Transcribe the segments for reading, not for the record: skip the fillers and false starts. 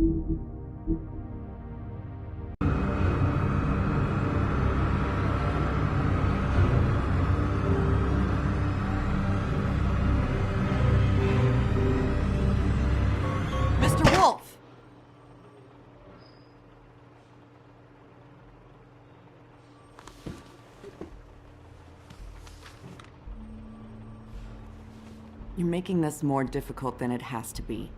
Mr. Wolf! You're making this more difficult than it has to be.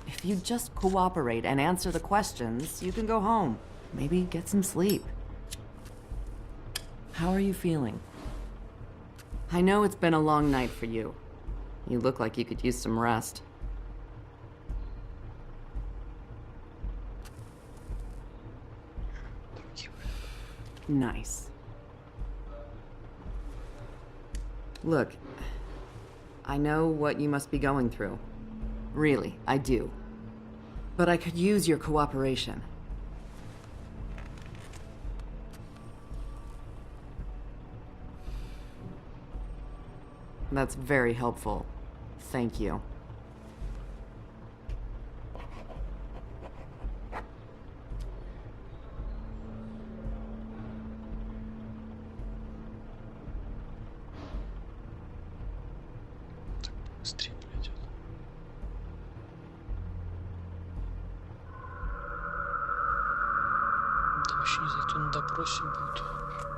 If you just cooperate and answer the questions, you can go home. Maybe get some sleep. How are you feeling? I know it's been a long night for you. You look like you could use some rest. Nice. Look, I know what you must be going through. Really, I do. But I could use your cooperation. That's very helpful. Thank you. Быстрее пройдет. Да вообще не знаю, кто на допросе будет.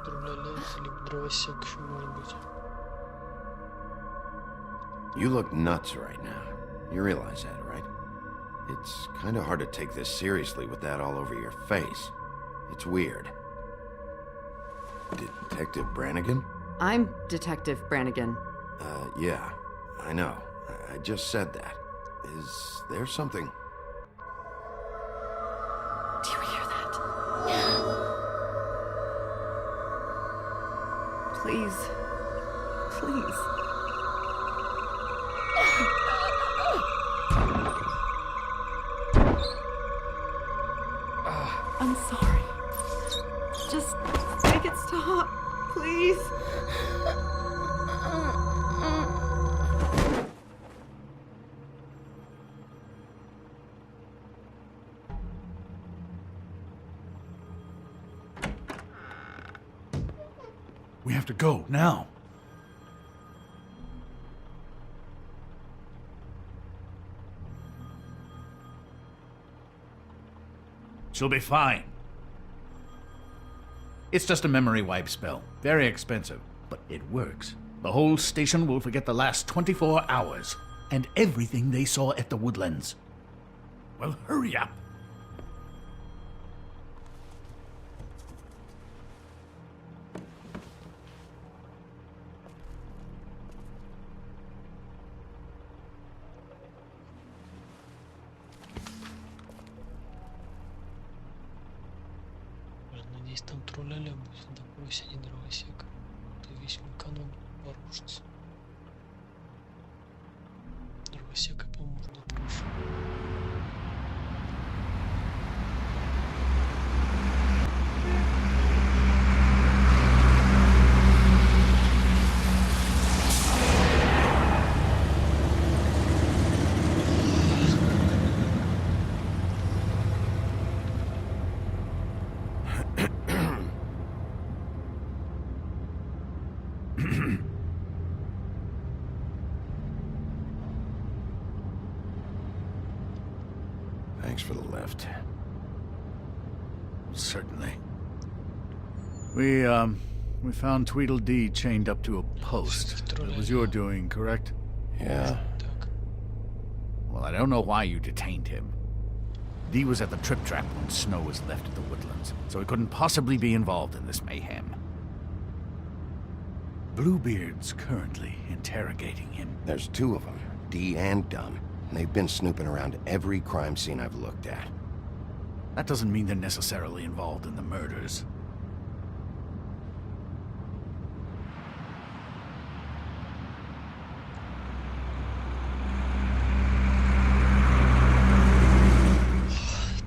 Отправляется, либо дровосек еще может быть. You look nuts right now. You realize that, right? It's kind of hard to take this seriously with that all over your face. It's weird. Detective Brannigan? I'm Detective Brannigan. Yeah, I know. I just said that. Is there something? Do you hear that? Please. Please. I'm sorry. Just make it stop, please. We have to go, now. She'll be fine. It's just a memory wipe spell. Very expensive, but it works. The whole station will forget the last 24 hours and everything they saw at the Woodlands. Well, hurry up. Надеюсь, там тролляля будет на допросе, а не дровосек. То весь мой канал порушится. Дровосека, по-моему, можно проще. Thanks for the lift. Certainly. We found Tweedledee chained up to a post. That was your doing, correct? Yeah. Так. Well, I don't know why you detained him. Dee was at the Trip Trap when Snow was left at the Woodlands, so he couldn't possibly be involved in this mayhem. Bluebeard's currently interrogating him. There's two of them, Dee and Dunn. And they've been snooping around every crime scene I've looked at. That doesn't mean they're necessarily involved in the murders.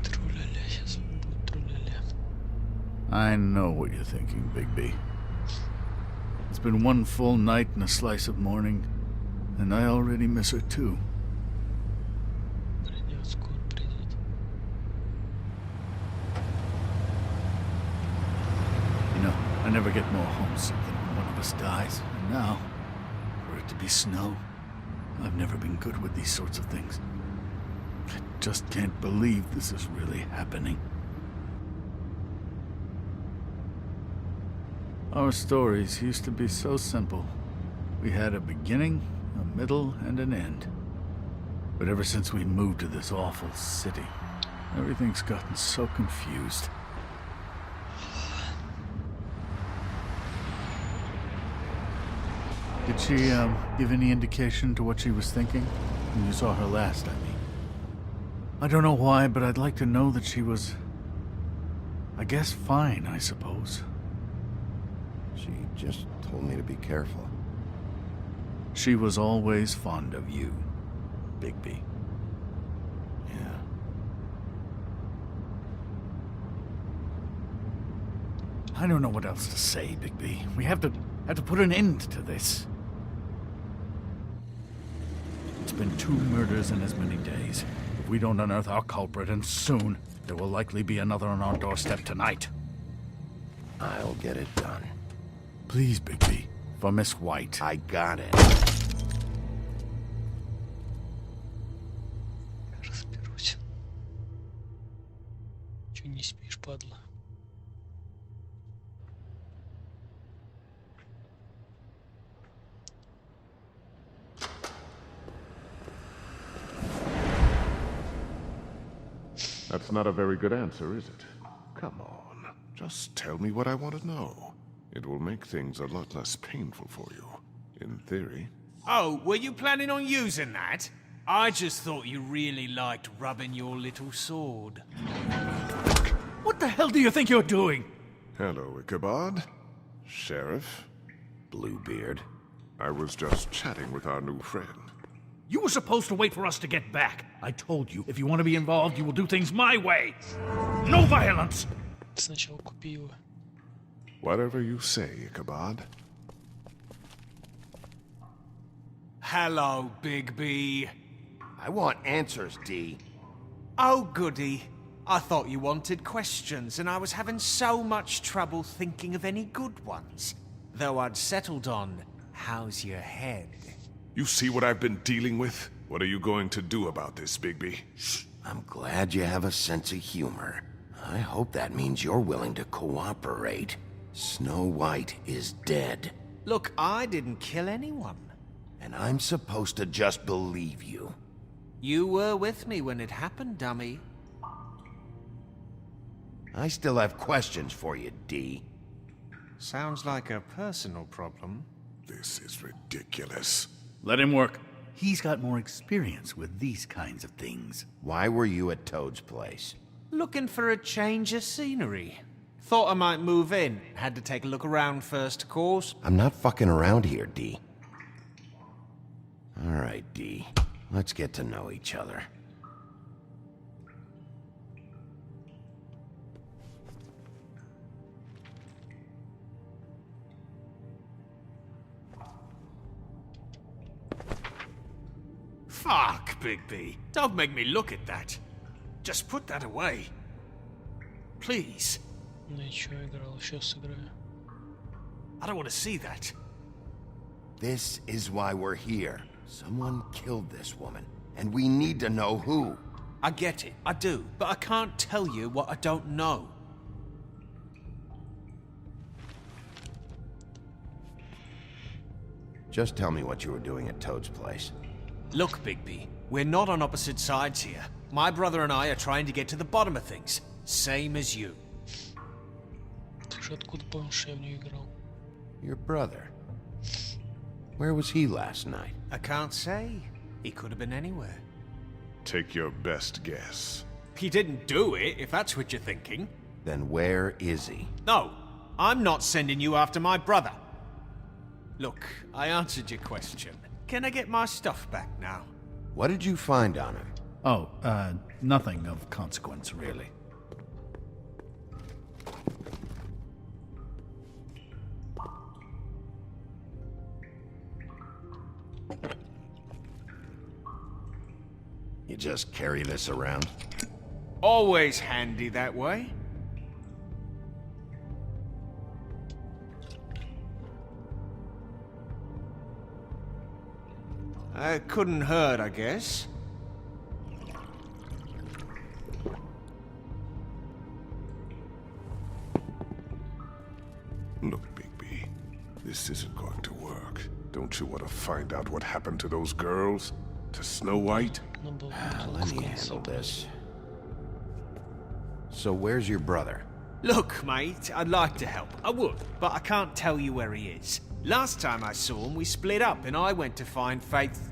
Тру-ля-ля, сейчас будет тру-ля-ля. I know what you're thinking, Bigby. It's been one full night and a slice of morning, and I already miss her too. Придется I never get more homesick than when one of us dies. And now, for it to be snow, I've never been good with these sorts of things. I just can't believe this is really happening. Our stories used to be so simple. We had a beginning, a middle, and an end. But ever since we moved to this awful city, everything's gotten so confused. Did she, give any indication to what she was thinking? When you saw her last, I mean. I don't know why, but I'd like to know that she was... I guess fine, I suppose. She just told me to be careful. She was always fond of you, Bigby. Yeah. I don't know what else to say, Bigby. We have to put an end to this. It's been 2 murders in as many days. If we don't unearth our culprit, and soon, there will likely be another on our doorstep tonight. I'll get it done. Please, Bigby. For Miss White. I got it. Разберусь. Чё не спишь, падла? That's not a very good answer, is it? Come on, just tell me what I want to know. It will make things a lot less painful for you, in theory. Oh, were you planning on using that? I just thought you really liked rubbing your little sword. What the hell do you think you're doing? Hello, Ichabod. Sheriff. Bluebeard. I was just chatting with our new friend. You were supposed to wait for us to get back. I told you, if you want to be involved, you will do things my way. No violence! Сначала купи его. Whatever you say, Ichabod. Hello, Bigby. I want answers, D. Oh, goody. I thought you wanted questions, and I was having so much trouble thinking of any good ones. Though I'd settled on, how's your head? You see what I've been dealing with? What are you going to do about this, Bigby? I'm glad you have a sense of humor. I hope that means you're willing to cooperate. Snow White is dead. Look, I didn't kill anyone. And I'm supposed to just believe you. You were with me when it happened, dummy. I still have questions for you, D. Sounds like a personal problem. This is ridiculous. Let him work. He's got more experience with these kinds of things. Why were you at Toad's place? Looking for a change of scenery. Thought I might move in. Had to take a look around first, of course. I'm not fucking around here, D. All right, D. Let's get to know each other. Fuck, Bigby. Don't make me look at that. Just put that away. Please. Ну и чё играл? Сейчас сыграю. I don't want to see that. This is why we're here. Someone killed this woman, and we need to know who. I get it, I do, but I can't tell you what I don't know. Just tell me what you were doing at Toad's place. Look, Bigby, we're not on opposite sides here. My brother and I are trying to get to the bottom of things. Same as you. Ты же откуда помнишь, что я в нее играл? Your brother. Where was he last night? I can't say. He could have been anywhere. Take your best guess. He didn't do it, if that's what you're thinking. Then where is he? No, I'm not sending you after my brother. Look, I answered your question. Can I get my stuff back now? What did you find on him? Oh, nothing of consequence, really. You just carry this around? Always handy that way. Couldn't hurt, I guess. Look, Bigby, this isn't going to work. Don't you want to find out what happened to those girls? To Snow White? Ну, был Let me handle this. So where's your brother? Look, mate, I'd like to help. I would, but I can't tell you where he is. Last time I saw him, we split up and I went to find Faith.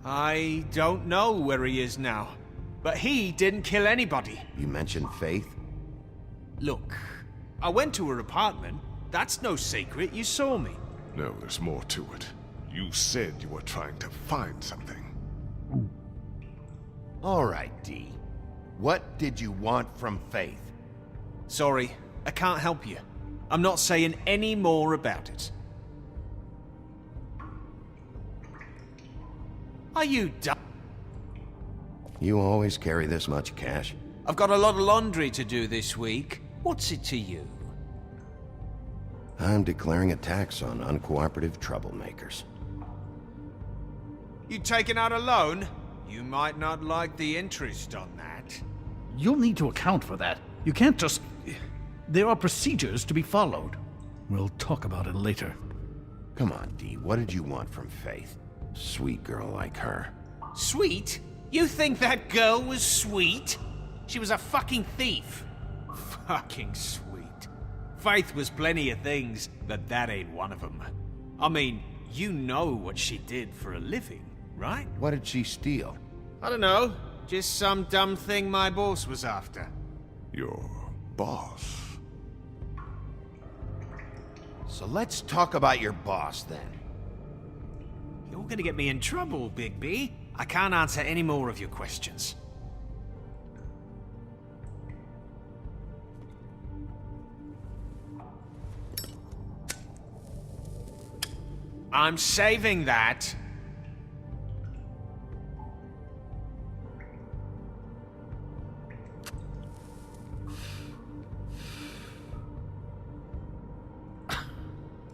I don't know where he is now, but he didn't kill anybody. You mentioned Faith? Look, I went to her apartment. That's no secret, you saw me. No, there's more to it. You said you were trying to find something. All right, D. What did you want from Faith? Sorry, I can't help you. I'm not saying any more about it. Are you dumb? You always carry this much cash? I've got a lot of laundry to do this week. What's it to you? I'm declaring a tax on uncooperative troublemakers. You taking out a loan? You might not like the interest on that. You'll need to account for that. You can't just... There are procedures to be followed. We'll talk about it later. Come on, D. What did you want from Faith? Sweet girl like her. Sweet? You think that girl was sweet? She was a fucking thief. Fucking sweet. Faith was plenty of things, but that ain't one of them. I mean, you know what she did for a living, right? What did she steal? I don't know. Just some dumb thing my boss was after. Your boss? So let's talk about your boss, then. You're gonna get me in trouble, Big B. I can't answer any more of your questions. I'm saving that.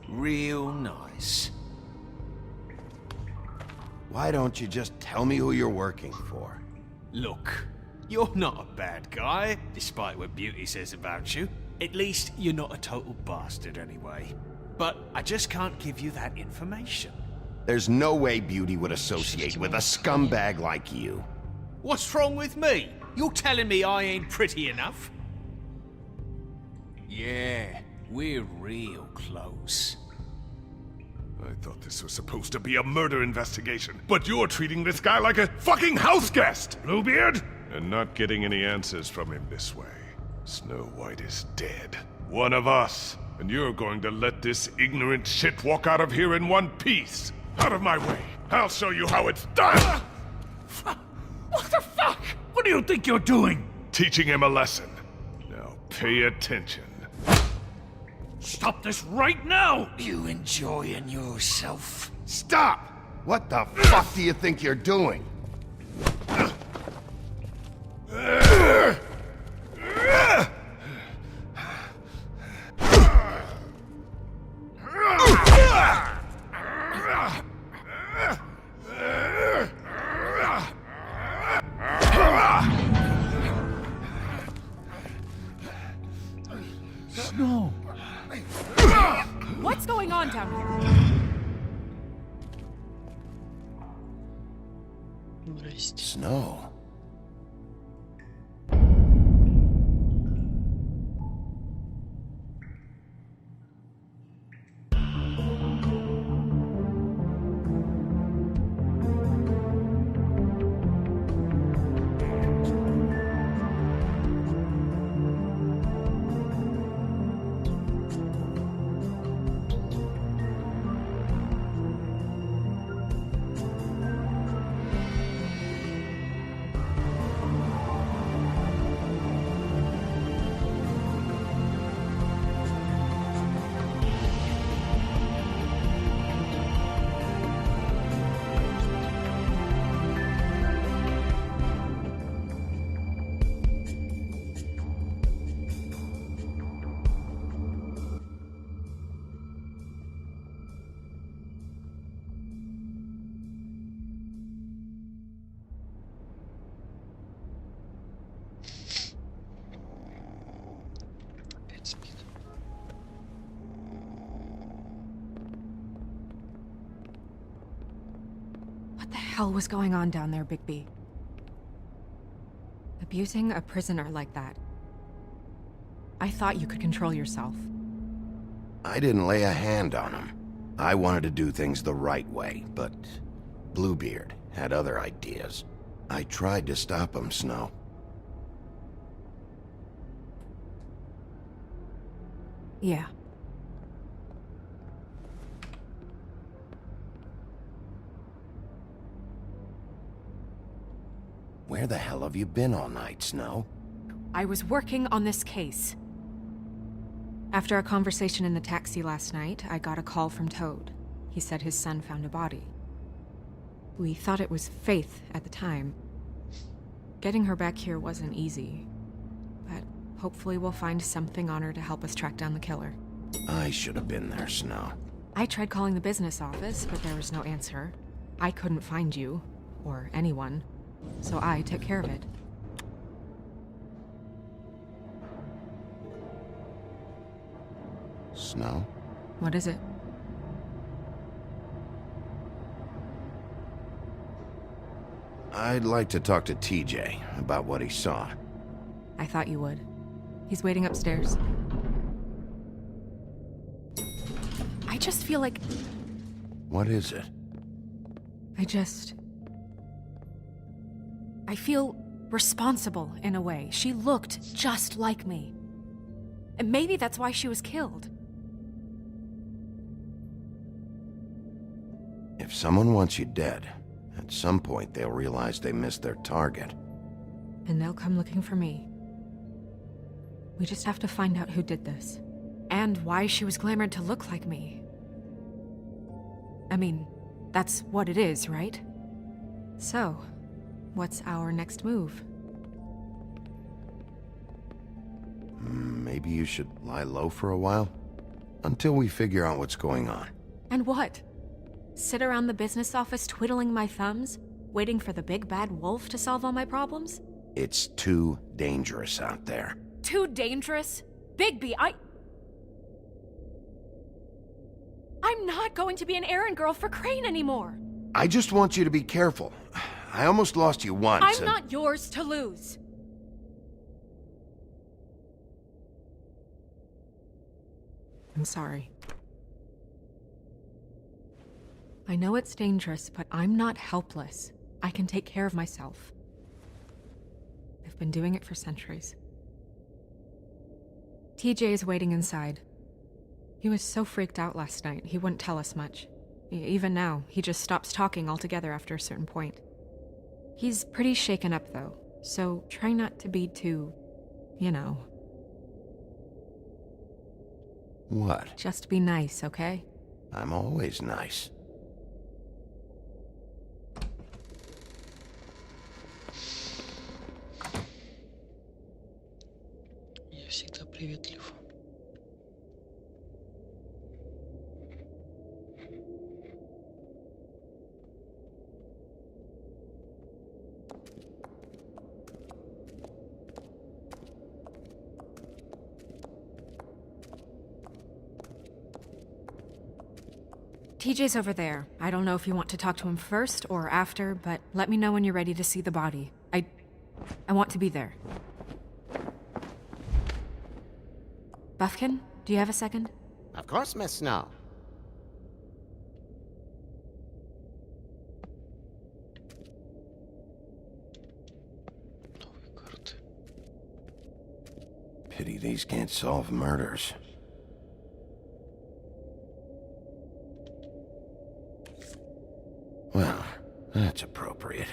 Real nice. Why don't you just tell me who you're working for? Look, you're not a bad guy, despite what Beauty says about you. At least, you're not a total bastard anyway. But I just can't give you that information. There's no way Beauty would associate with a scumbag like you. What's wrong with me? You're telling me I ain't pretty enough? Yeah, we're real close. I thought this was supposed to be a murder investigation, but you're treating this guy like a fucking house guest, Bluebeard! And not getting any answers from him this way. Snow White is dead. One of us. And you're going to let this ignorant shit walk out of here in one piece. Out of my way. I'll show you how it's done! What the fuck? What do you think you're doing? Teaching him a lesson. Now pay attention. Stop this right now! You enjoying yourself? Stop! What the fuck do you think you're doing? No. What's going on down here? Здрасте. Snow. What the hell was going on down there, Bigby? Abusing a prisoner like that. I thought you could control yourself. I didn't lay a hand on him. I wanted to do things the right way, but Bluebeard had other ideas. I tried to stop him, Snow. Yeah. Where the hell have you been all night, Snow? I was working on this case. After a conversation in the taxi last night, I got a call from Toad. He said his son found a body. We thought it was Faith at the time. Getting her back here wasn't easy, but hopefully we'll find something on her to help us track down the killer. I should have been there, Snow. I tried calling the business office, but there was no answer. I couldn't find you, or anyone, so I took care of it. Snow? What is it? I'd like to talk to TJ about what he saw. I thought you would. He's waiting upstairs. I just feel like... What is it? I feel responsible in a way. She looked just like me. And maybe that's why she was killed. If someone wants you dead, at some point they'll realize they missed their target. And they'll come looking for me. We just have to find out who did this. And why she was glamored to look like me. I mean, that's what it is, right? So, what's our next move? Maybe you should lie low for a while? Until we figure out what's going on. And what? Sit around the business office twiddling my thumbs, waiting for the big bad wolf to solve all my problems? It's too dangerous out there. Too dangerous? Bigby, I'm not going to be an errand girl for Crane anymore. I just want you to be careful. I almost lost you once. I'm not yours to lose. I'm sorry. I know it's dangerous, but I'm not helpless. I can take care of myself. I've been doing it for centuries. TJ is waiting inside. He was so freaked out last night, he wouldn't tell us much. Even now, he just stops talking altogether after a certain point. He's pretty shaken up, though, so try not to be too, you know. What? Just be nice, okay? I'm always nice. Я всегда приветлив. TJ's over there. I don't know if you want to talk to him first or after, but let me know when you're ready to see the body. I want to be there. Buffkin, do you have a second? Of course, Miss Snow. Новые карты. Pity these can't solve murders. Well, that's appropriate.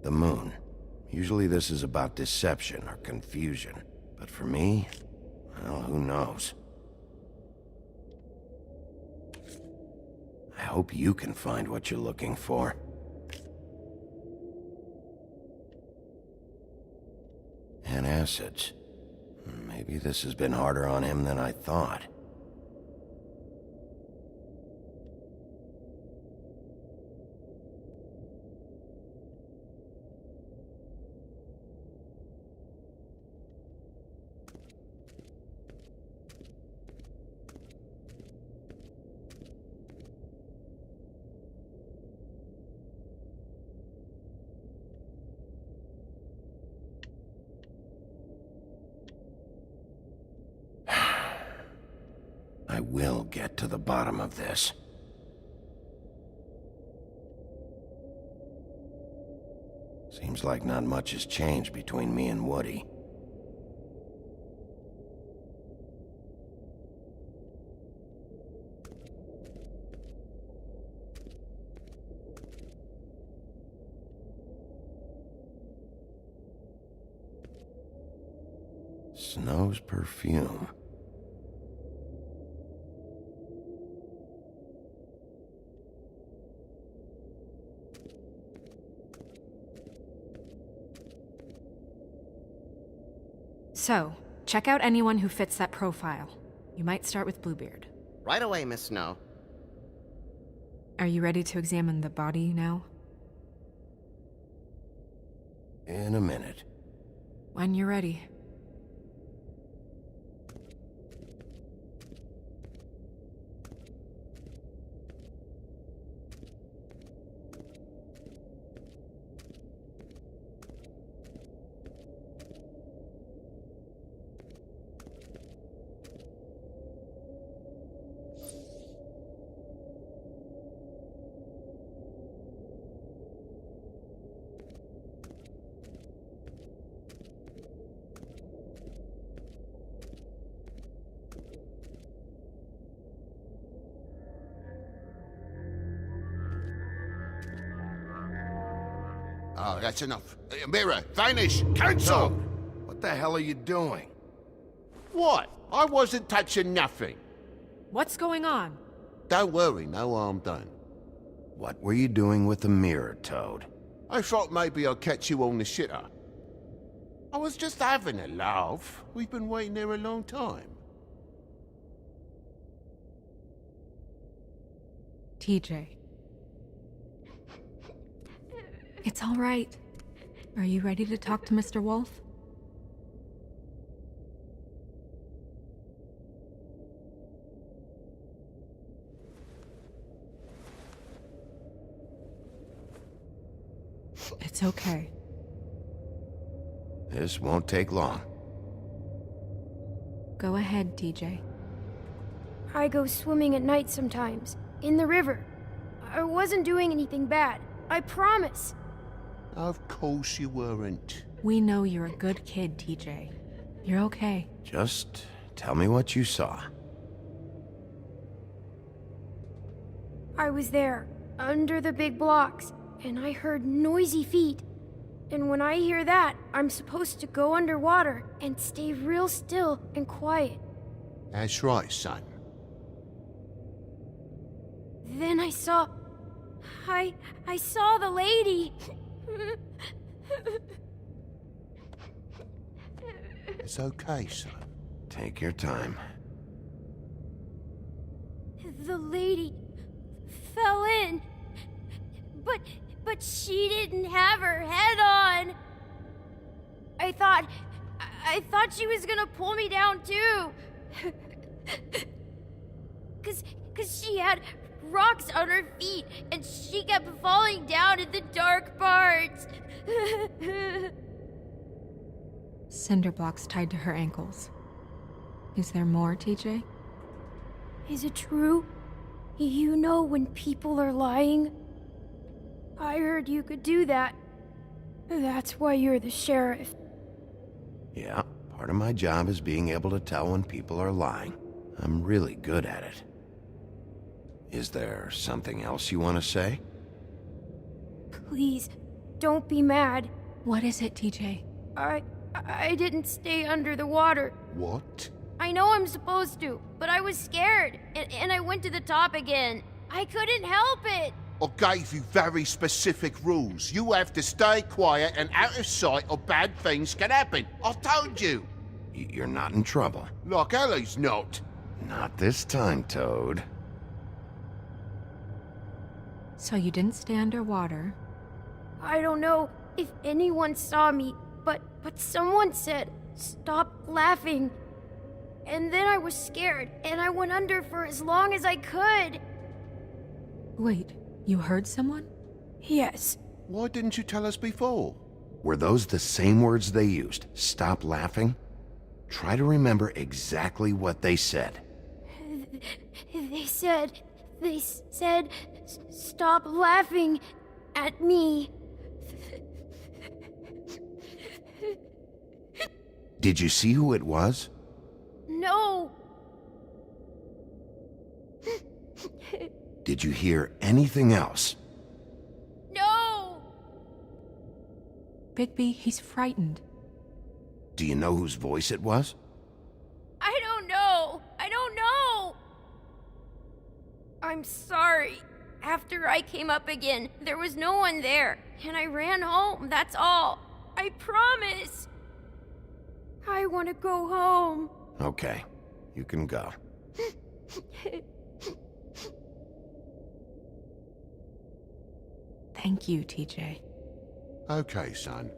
The moon. Usually this is about deception or confusion. But for me, well, who knows? I hope you can find what you're looking for. Antacids. Maybe this has been harder on him than I thought. I will get to the bottom of this. Seems like not much has changed between me and Woody. Snow's perfume. So, check out anyone who fits that profile. You might start with Bluebeard. Right away, Miss Snow. Are you ready to examine the body now? In a minute. When you're ready. Oh, that's enough. Mirror, vanish, cancel! What the hell are you doing? What? I wasn't touching nothing. What's going on? Don't worry, no harm done. What were you doing with the mirror, Toad? I thought maybe I'd catch you on the shitter. I was just having a laugh. We've been waiting there a long time. TJ. It's all right. Are you ready to talk to Mr. Wolf? It's okay. This won't take long. Go ahead, TJ. I go swimming at night sometimes, in the river. I wasn't doing anything bad, I promise. Of course you weren't. We know you're a good kid, TJ. You're okay. Just tell me what you saw. I was there, under the big blocks, and I heard noisy feet. And when I hear that, I'm supposed to go underwater and stay real still and quiet. That's right, son. Then I saw... I saw the lady. It's okay, son. Take your time. The lady fell in. But she didn't have her head on. I thought she was gonna pull me down too. Cause she had rocks on her feet and she kept falling down in the dark parts. Cinder blocks tied to her ankles. Is there more, TJ? Is it true? You know when people are lying? I heard you could do that. That's why you're the sheriff. Yeah, part of my job is being able to tell when people are lying. I'm really good at it. Is there something else you want to say? Please, don't be mad. What is it, TJ? I didn't stay under the water. What? I know I'm supposed to, but I was scared, and I went to the top again. I couldn't help it. I gave you very specific rules. You have to stay quiet and out of sight or bad things can happen. I told you. You're not in trouble. Like Ellie's not. Not this time, Toad. So you didn't stay underwater. I don't know if anyone saw me, but someone said, "Stop laughing." And then I was scared, and I went under for as long as I could. Wait, you heard someone? Yes. Why didn't you tell us before? Were those the same words they used? Stop laughing? Try to remember exactly what they said. They said, stop laughing at me. Did you see who it was? No. Did you hear anything else? No. Bigby, he's frightened. Do you know whose voice it was? I don't know. I'm sorry. After I came up again, there was no one there, and I ran home, that's all. I promise. I want to go home. Okay, you can go. Thank you, TJ. Okay, son.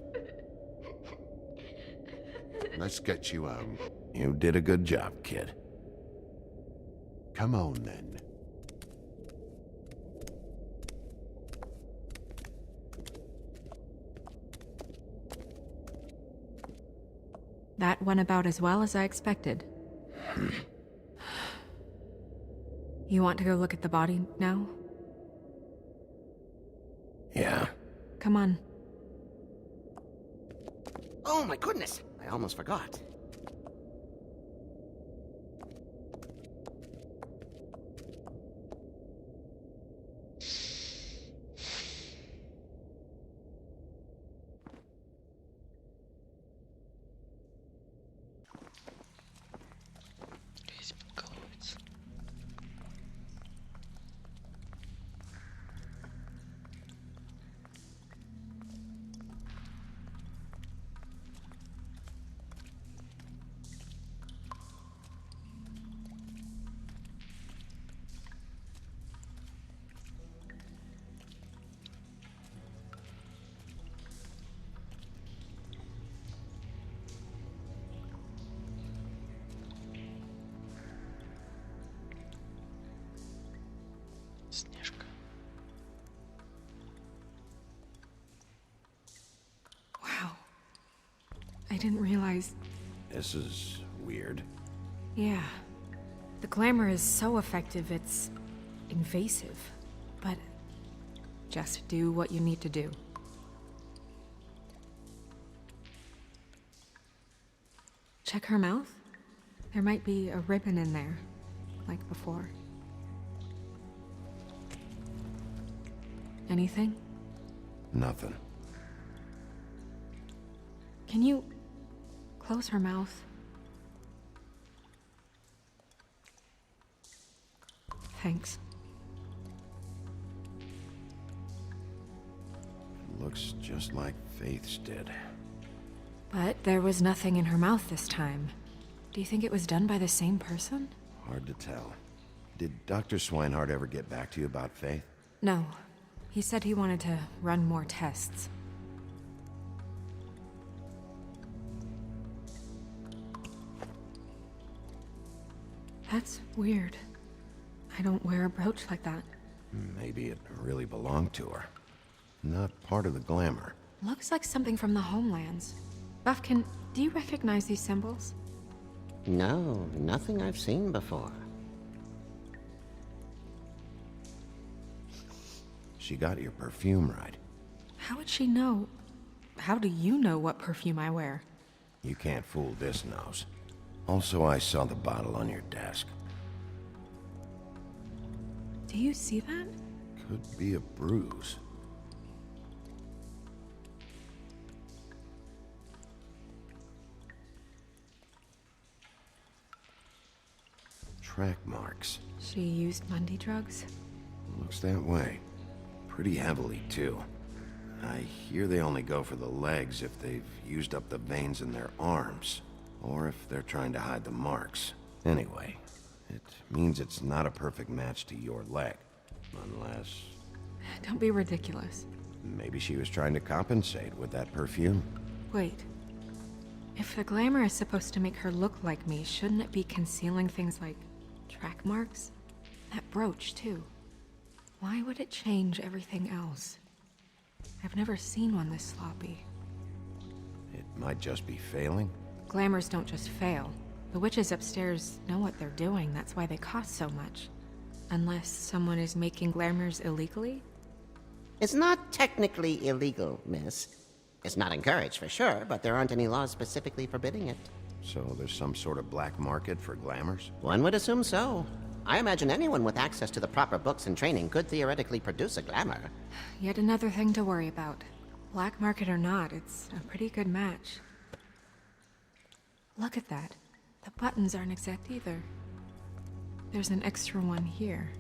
Let's get you home. You did a good job, kid. Come on, then. That went about as well as I expected. You want to go look at the body now? Yeah. Come on. Oh my goodness, I almost forgot. Лезь подколоть. Снежка. Wow. I didn't realize... This is weird. Yeah. The glamour is so effective, it's invasive. But just do what you need to do. Check her mouth. There might be a ribbon in there, like before. Anything? Nothing. Can you close her mouth? Thanks. It looks just like Faith's did. But there was nothing in her mouth this time. Do you think it was done by the same person? Hard to tell. Did Dr. Swinehart ever get back to you about Faith? No. He said he wanted to run more tests. That's weird. I don't wear a brooch like that. Maybe it really belonged to her. Not part of the glamour. Looks like something from the homelands. Buffkin, do you recognize these symbols? No, nothing I've seen before. She got your perfume right. How would she know? How do you know what perfume I wear? You can't fool this nose. Also, I saw the bottle on your desk. Do you see that? Could be a bruise. Track marks. She used Mundy drugs? Looks that way. Pretty heavily, too. I hear they only go for the legs if they've used up the veins in their arms, or if they're trying to hide the marks. Anyway, it means it's not a perfect match to your leg, unless... Don't be ridiculous. Maybe she was trying to compensate with that perfume. Wait. If the glamour is supposed to make her look like me, shouldn't it be concealing things like track marks? That brooch, too. Why would it change everything else? I've never seen one this sloppy. It might just be failing. Glamours don't just fail. The witches upstairs know what they're doing, that's why they cost so much. Unless someone is making glamours illegally? It's not technically illegal, miss. It's not encouraged for sure, but there aren't any laws specifically forbidding it. So there's some sort of black market for glamours? One would assume so. I imagine anyone with access to the proper books and training could theoretically produce a glamour. Yet another thing to worry about. Black market or not, it's a pretty good match. Look at that. The buttons aren't exact either. There's an extra one here.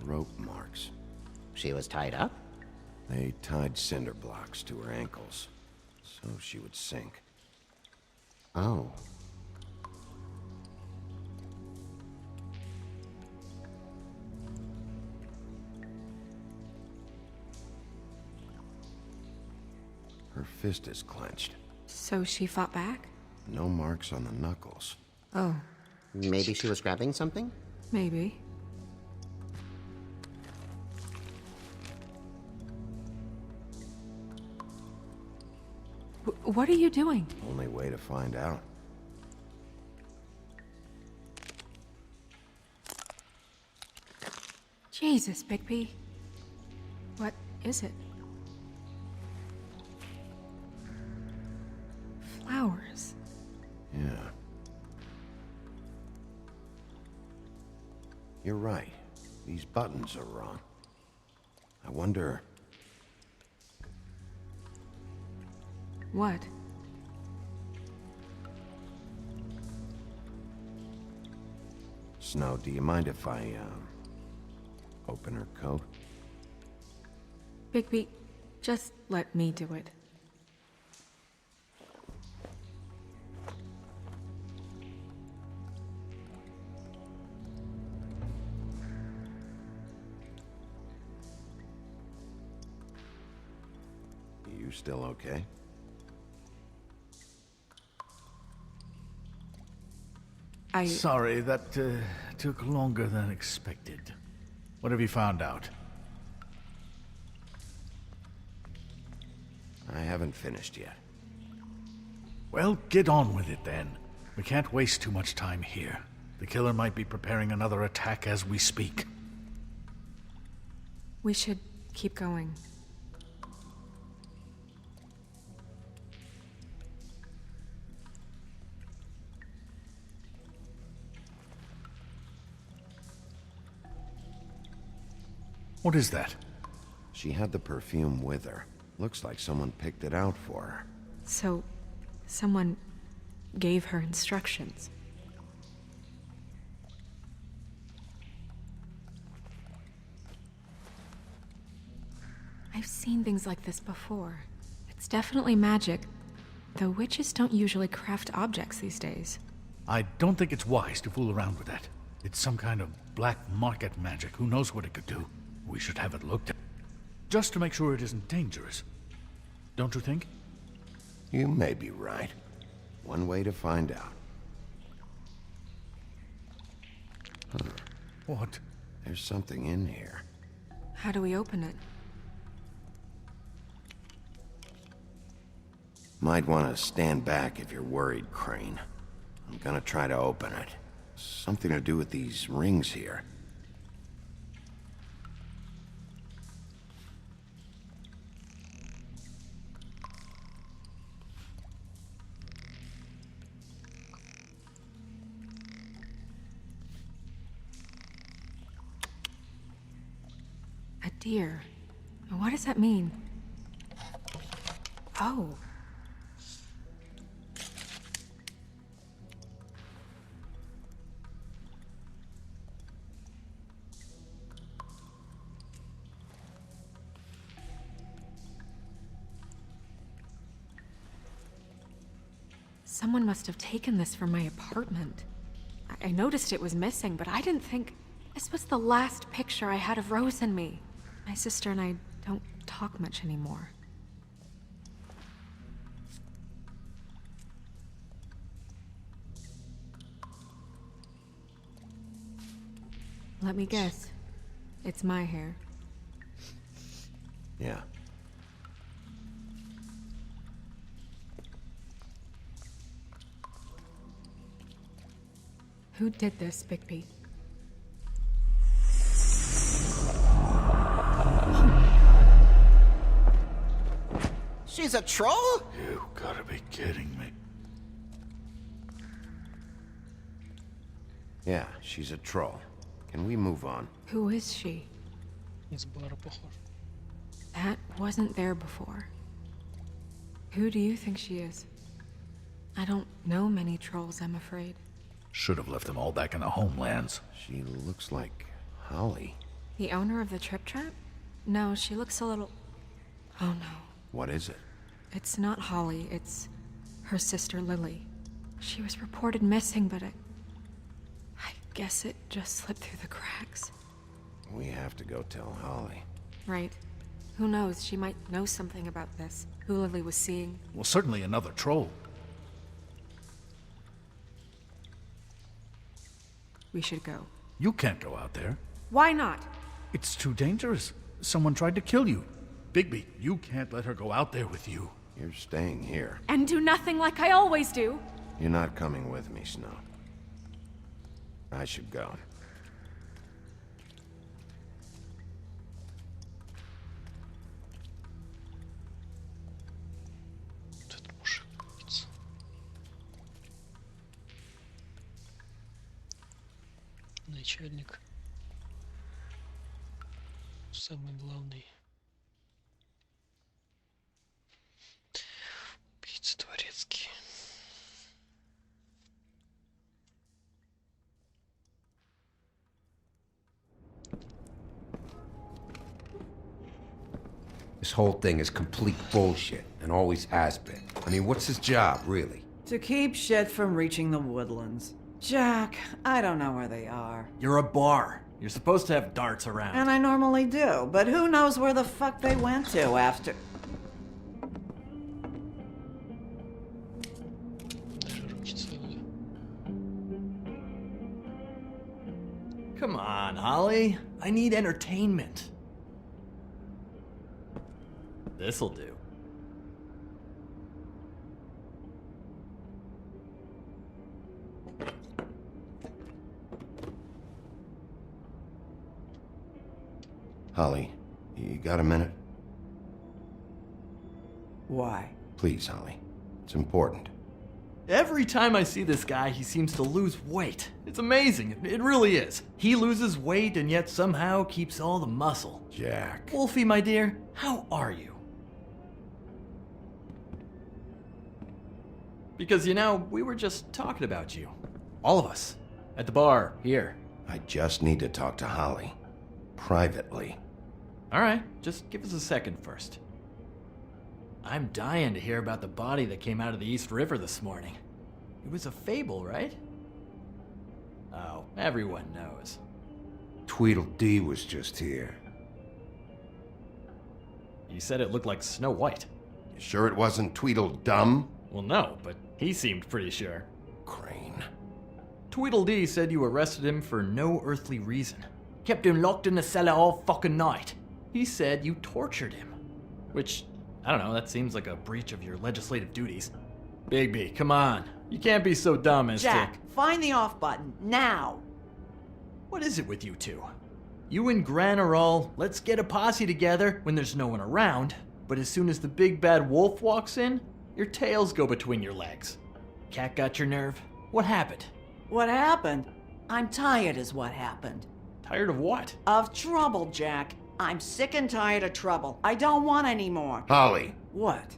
Rope marks. She was tied up? They tied cinder blocks to her ankles, so she would sink. Oh. Her fist is clenched. So she fought back? No marks on the knuckles. Oh, Maybe she was grabbing something? maybe. What are you doing? Only way to find out. Jesus, Bigby. What is it? Flowers. Yeah. You're right. These buttons are wrong. I wonder... What? Snow, do you mind if I, open her coat? Bigby, just let me do it. You still okay? Sorry, that took longer than expected. What have you found out? I haven't finished yet. Well, get on with it then. We can't waste too much time here. The killer might be preparing another attack as we speak. We should keep going. What is that? She had the perfume with her. Looks like someone picked it out for her. So, someone gave her instructions. I've seen things like this before. It's definitely magic, though witches don't usually craft objects these days. I don't think it's wise to fool around with that. It's some kind of black market magic. Who knows what it could do? We should have it looked at. Just to make sure it isn't dangerous. Don't you think? You may be right. One way to find out. Huh. What? There's something in here. How do we open it? Might want to stand back if you're worried, Crane. I'm gonna try to open it. Something to do with these rings here. A deer. What does that mean? Oh. Someone must have taken this from my apartment. I noticed it was missing, but I didn't think... This was the last picture I had of Rose and me. My sister and I don't talk much anymore. Let me guess. It's my hair. Yeah. Who did this, Bigby? She's a troll? You gotta be kidding me. Yeah, she's a troll. Can we move on? Who is she? Из бара похож. That wasn't there before. Who do you think she is? I don't know many trolls, I'm afraid. Should have left them all back in the homelands. She looks like Holly. The owner of the Trip Trap? No, she looks a little... Oh no. What is it? It's not Holly, it's her sister Lily. She was reported missing, but I guess it just slipped through the cracks. We have to go tell Holly. Right. Who knows, she might know something about this. Who Lily was seeing. Well, certainly another troll. We should go. You can't go out there. Why not? It's too dangerous. Someone tried to kill you. Bigby, you can't let her go out there with you. You're staying here. And do nothing like I always do. You're not coming with me, Snow. I should go. Этот мужик боится. Начальник. Самый главный. Убийца дворецкий. This whole thing is complete bullshit, and always has been. I mean, what's his job, really? To keep shit from reaching the woodlands. Jack, I don't know where they are. You're a bar. You're supposed to have darts around. And I normally do, but who knows where the fuck they went to after... Даже руки целые. Come on, Holly. I need entertainment. This'll do. Holly, you got a minute? Why? Please, Holly. It's important. Every time I see this guy, he seems to lose weight. It's amazing. It really is. He loses weight and yet somehow keeps all the muscle. Jack. Wolfie, my dear, how are you? Because, you know, we were just talking about you. All of us. At the bar, here. I just need to talk to Holly. Privately. Alright, just give us a second first. I'm dying to hear about the body that came out of the East River this morning. It was a fable, right? Oh, everyone knows. Tweedledee was just here. You said it looked like Snow White. You sure it wasn't Tweedledum? Well, no, but he seemed pretty sure. Crane. Tweedledee said you arrested him for no earthly reason. Kept him locked in the cellar all fucking night. He said you tortured him. Which, I don't know, that seems like a breach of your legislative duties. Bigby, come on. You can't be so dumb as Jack, to... find the off button, now! What is it with you two? You and Gran are all, let's get a posse together when there's no one around, but as soon as the big bad wolf walks in, your tails go between your legs. Cat got your nerve? What happened? What happened? I'm tired is what happened. Tired of what? Of trouble, Jack. I'm sick and tired of trouble. I don't want any more. Holly. What?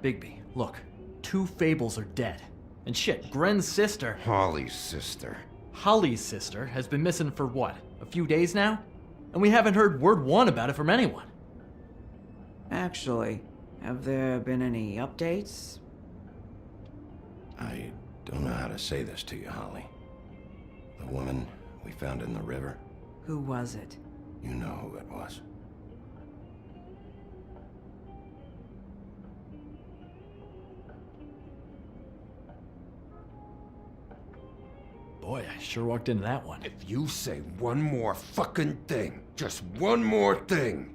Bigby, look. 2 fables are dead. And shit, Gren's sister... Holly's sister. Holly's sister has been missing for what? A few days now? And we haven't heard word one about it from anyone. Actually, have there been any updates? I don't know how to say this to you, Holly. The woman we found in the river. Who was it? You know who it was. Boy, I sure walked into that one. If you say one more fucking thing, just one more thing.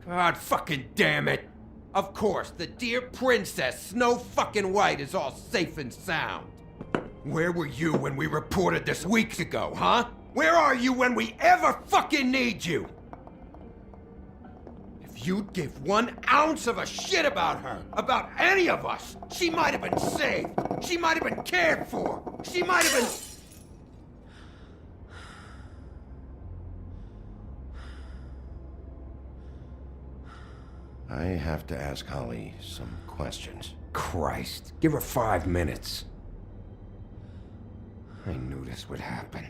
God fucking damn it! Of course, the dear Princess Snow fucking White is all safe and sound. Where were you when we reported this weeks ago, huh? Where are you when we ever fucking need you? If you'd give 1 ounce of a shit about her, about any of us, she might have been saved. She might have been cared for. She might have been... I have to ask Holly some questions. Christ, give her 5 minutes. I knew this would happen.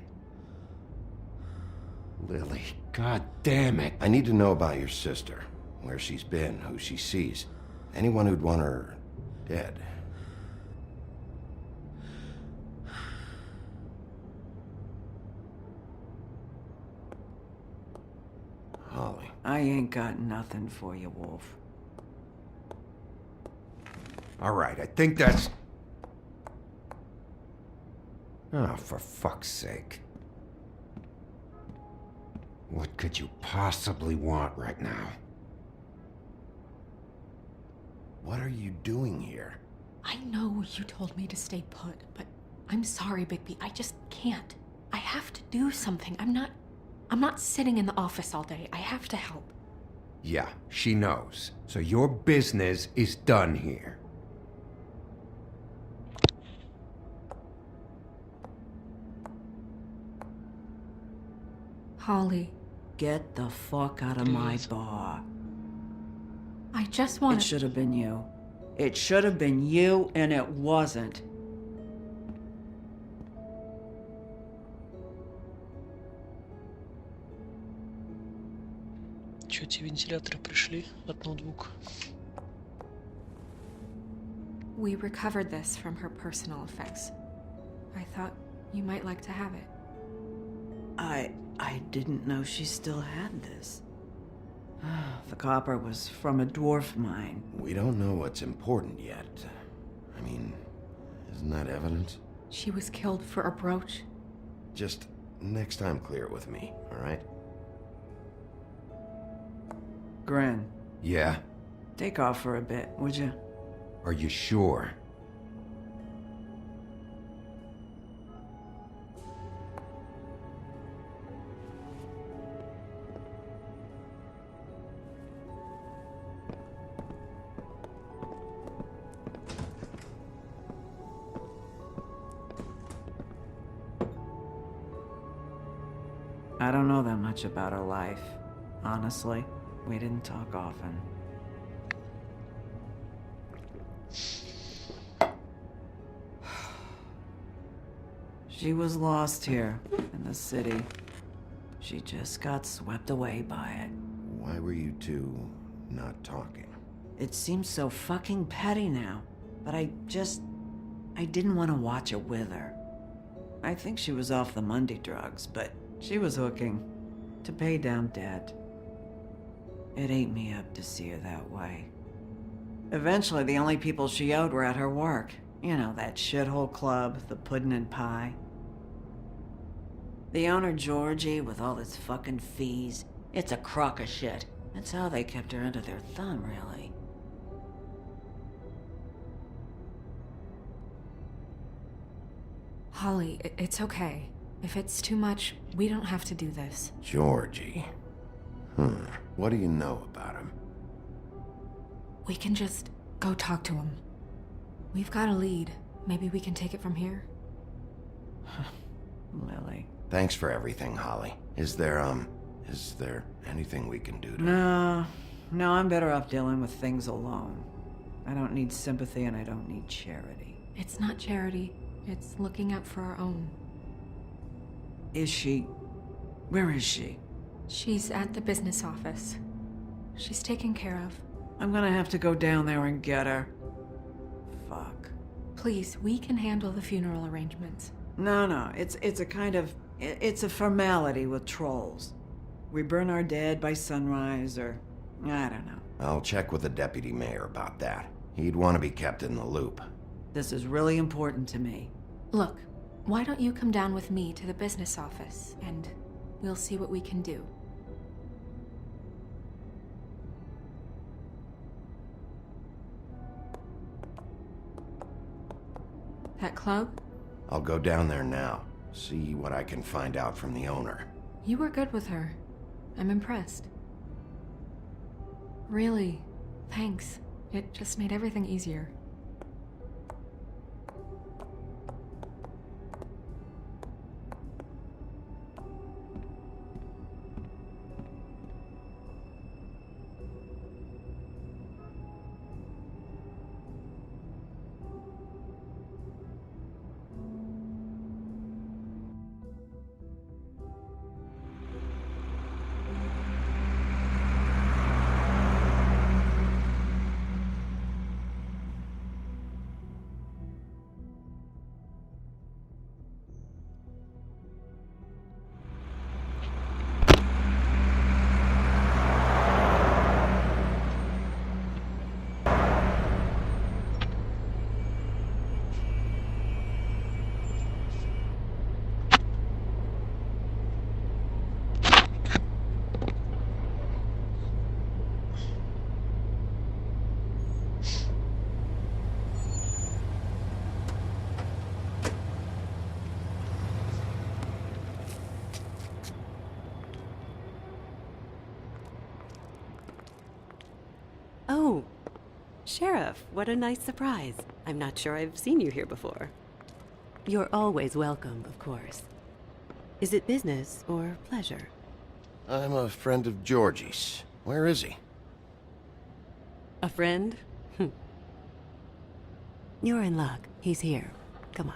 Lily, god damn it. I need to know about your sister. Where she's been, who she sees. Anyone who'd want her dead. Holly. I ain't got nothing for you, Wolf. All right, I think that's... Oh, for fuck's sake. What could you possibly want right now? What are you doing here? I know you told me to stay put, but I'm sorry, Bigby. I just can't. I have to do something. I'm not sitting in the office all day. I have to help. Yeah, she knows. So your business is done here. Holly, Get the fuck out of my bar. I just want It should have been you. It should have been you, and it wasn't. Чё, эти вентиляторы пришли от ноутбука? We recovered this from her personal effects. I thought you might like to have it. I didn't know she still had this. The copper was from a dwarf mine. We don't know what's important yet. I mean, isn't that evidence? She was killed for a brooch. Just next time clear it with me, all right? Gren, Yeah? take off for a bit, would you? Are you sure? I don't know that much about her life. Honestly, we didn't talk often. She was lost here, in the city. She just got swept away by it. Why were you two not talking? It seems so fucking petty now, but I didn't want to watch it with her. I think she was off the Monday drugs, but she was hooking to pay down debt. It ate me up to see her that way. Eventually, the only people she owed were at her work. You know, that shithole club, the Puddin' and Pie. The owner, Georgie, with all his fucking fees, it's a crock of shit. That's how they kept her under their thumb, really. Holly, it's okay. If it's too much, we don't have to do this. Georgie. What do you know about him? We can just go talk to him. We've got a lead. Maybe we can take it from here? Lily. Thanks for everything, Holly. Is there anything we can do to... No, I'm better off dealing with things alone. I don't need sympathy and I don't need charity. It's not charity. It's looking out for our own. Is she... Where is she? She's at the business office. She's taken care of. I'm gonna have to go down there and get her. Fuck. Please, we can handle the funeral arrangements. No, it's a kind of... It's a formality with trolls. We burn our dead by sunrise, or... I don't know. I'll check with the deputy mayor about that. He'd want to be kept in the loop. This is really important to me. Look, why don't you come down with me to the business office, and we'll see what we can do. That club? I'll go down there now, see what I can find out from the owner. You were good with her. I'm impressed. Really, thanks. It just made everything easier. Oh, Sheriff, what a nice surprise. I'm not sure I've seen you here before. You're always welcome, of course. Is it business or pleasure? I'm a friend of Georgie's. Where is he? A friend? You're in luck. He's here. Come on.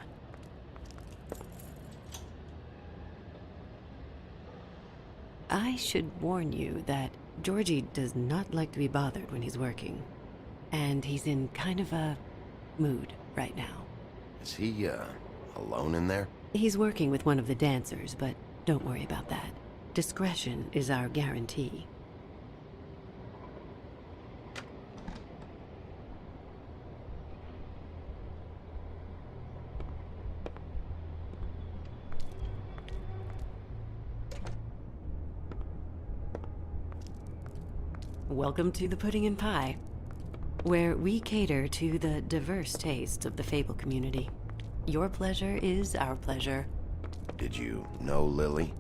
I should warn you that Georgie does not like to be bothered when he's working. And he's in kind of a mood right now. Is he, alone in there? He's working with one of the dancers, but don't worry about that. Discretion is our guarantee. Welcome to the Pudding and Pie, where we cater to the diverse tastes of the Fable community. Your pleasure is our pleasure. Did you know Lily?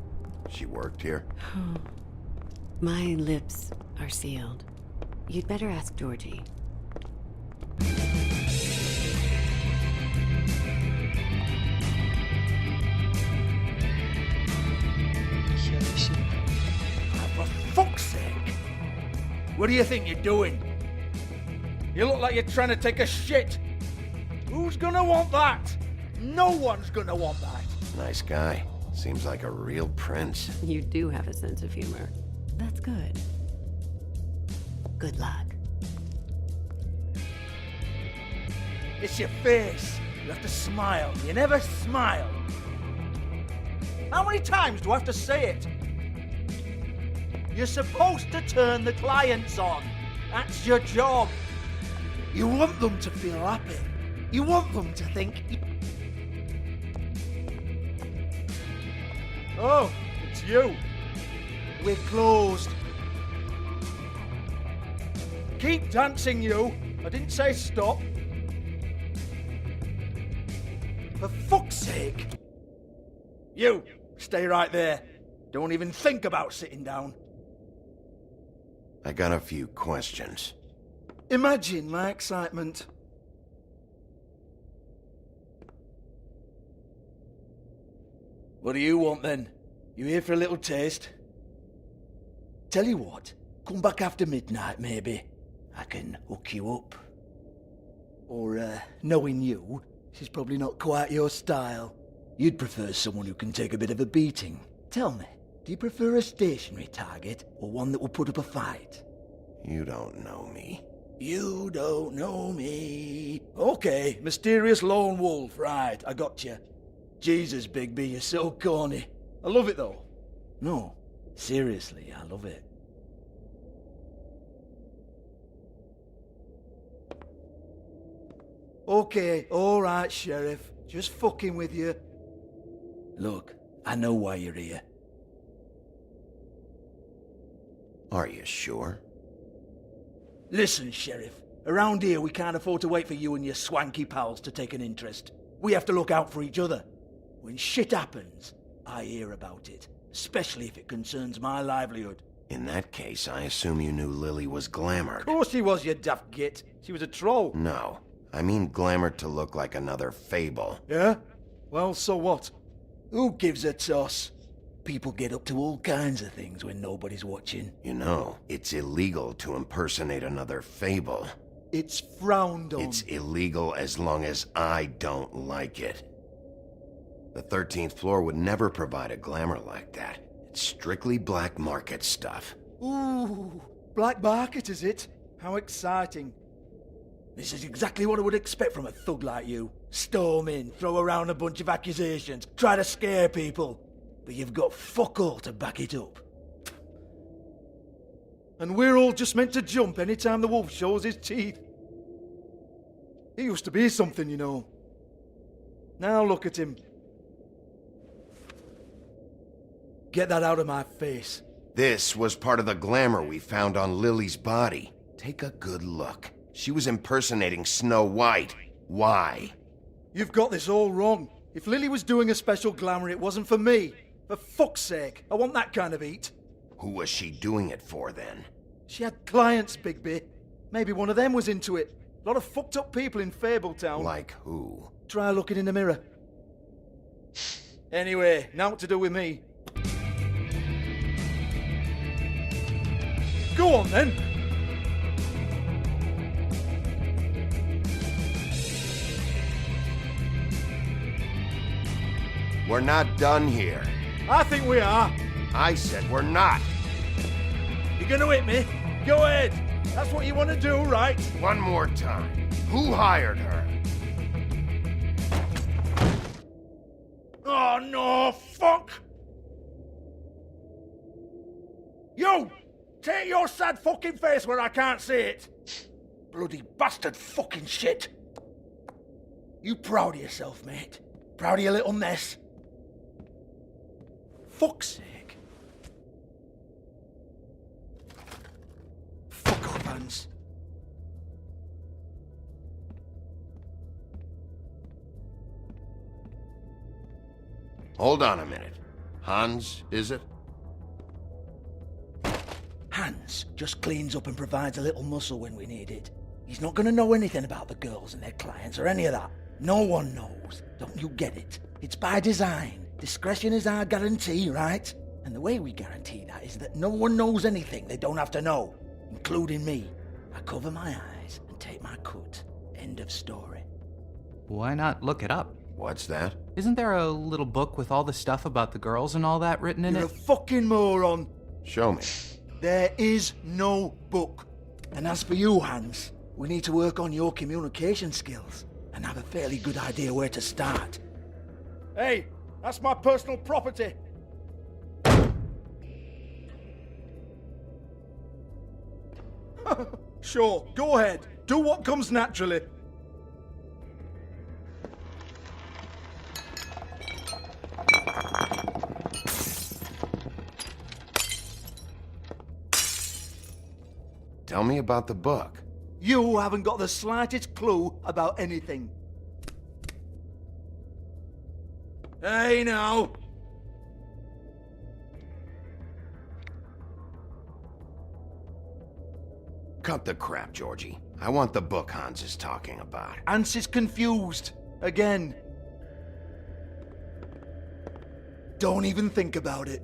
She worked here? My lips are sealed. You'd better ask Georgie. For fuck's sake! What do you think you're doing? You look like you're trying to take a shit. Who's gonna want that? No one's gonna want that. Nice guy. Seems like a real prince. You do have a sense of humor. That's good. Good luck. It's your face. You have to smile. You never smile. How many times do I have to say it? You're supposed to turn the clients on. That's your job. You want them to feel happy. You want them to think... Oh, it's you. We're closed. Keep dancing, you. I didn't say stop. For fuck's sake. You, stay right there. Don't even think about sitting down. I got a few questions. Imagine my excitement. What do you want then? You here for a little taste? Tell you what, come back after midnight maybe. I can hook you up. Or, knowing you, she's probably not quite your style. You'd prefer someone who can take a bit of a beating. Tell me, do you prefer a stationary target or one that will put up a fight? You don't know me. You don't know me. Okay, mysterious lone wolf, right, I got you. Jesus, Bigby, you're so corny. I love it though. No, seriously, I love it. Okay, alright, Sheriff. Just fucking with you. Look, I know why you're here. Are you sure? Listen, Sheriff. Around here, we can't afford to wait for you and your swanky pals to take an interest. We have to look out for each other. When shit happens, I hear about it, especially if it concerns my livelihood. In that case, I assume you knew Lily was glamored. Of course she was, you daft git. She was a troll. No, I mean glamored to look like another fable. Yeah? Well, so what? Who gives a toss? People get up to all kinds of things when nobody's watching. You know, it's illegal to impersonate another fable. It's frowned on. It's illegal as long as I don't like it. The 13th floor would never provide a glamour like that. It's strictly black market stuff. Ooh, black market is it? How exciting. This is exactly what I would expect from a thug like you. Storm in, throw around a bunch of accusations, try to scare people. But you've got fuck all to back it up. And we're all just meant to jump any time the wolf shows his teeth. He used to be something, you know. Now look at him. Get that out of my face. This was part of the glamour we found on Lily's body. Take a good look. She was impersonating Snow White. Why? You've got this all wrong. If Lily was doing a special glamour, it wasn't for me. For fuck's sake, I want that kind of eat. Who was she doing it for, then? She had clients, Bigby. Maybe one of them was into it. A lot of fucked up people in Fabletown. Like who? Try looking in the mirror. Anyway, now what to do with me. Go on, then. We're not done here. I think we are. I said we're not. You're gonna hit me? Go ahead. That's what you want to do, right? One more time. Who hired her? Oh, no, fuck! You! Take your sad fucking face where I can't see it! Bloody bastard fucking shit! You proud of yourself, mate? Proud of your little mess? Fuck's sake. Fuck off, Hans. Hold on a minute. Hans, is it? Hans just cleans up and provides a little muscle when we need it. He's not gonna know anything about the girls and their clients or any of that. No one knows. Don't you get it? It's by design. Discretion is our guarantee, right? And the way we guarantee that is that no one knows anything they don't have to know, including me. I cover my eyes and take my cut. End of story. Why not look it up? What's that? Isn't there a little book with all the stuff about the girls and all that written in You're it? a fucking moron. Show me. There is no book. And as for you, Hans, we need to work on your communication skills and have a fairly good idea where to start. Hey, that's my personal property. Sure, go ahead. Do what comes naturally. Tell me about the book. You haven't got the slightest clue about anything. Hey, now. Cut the crap, Georgie. I want the book Hans is talking about. Hans is confused. Again. Don't even think about it.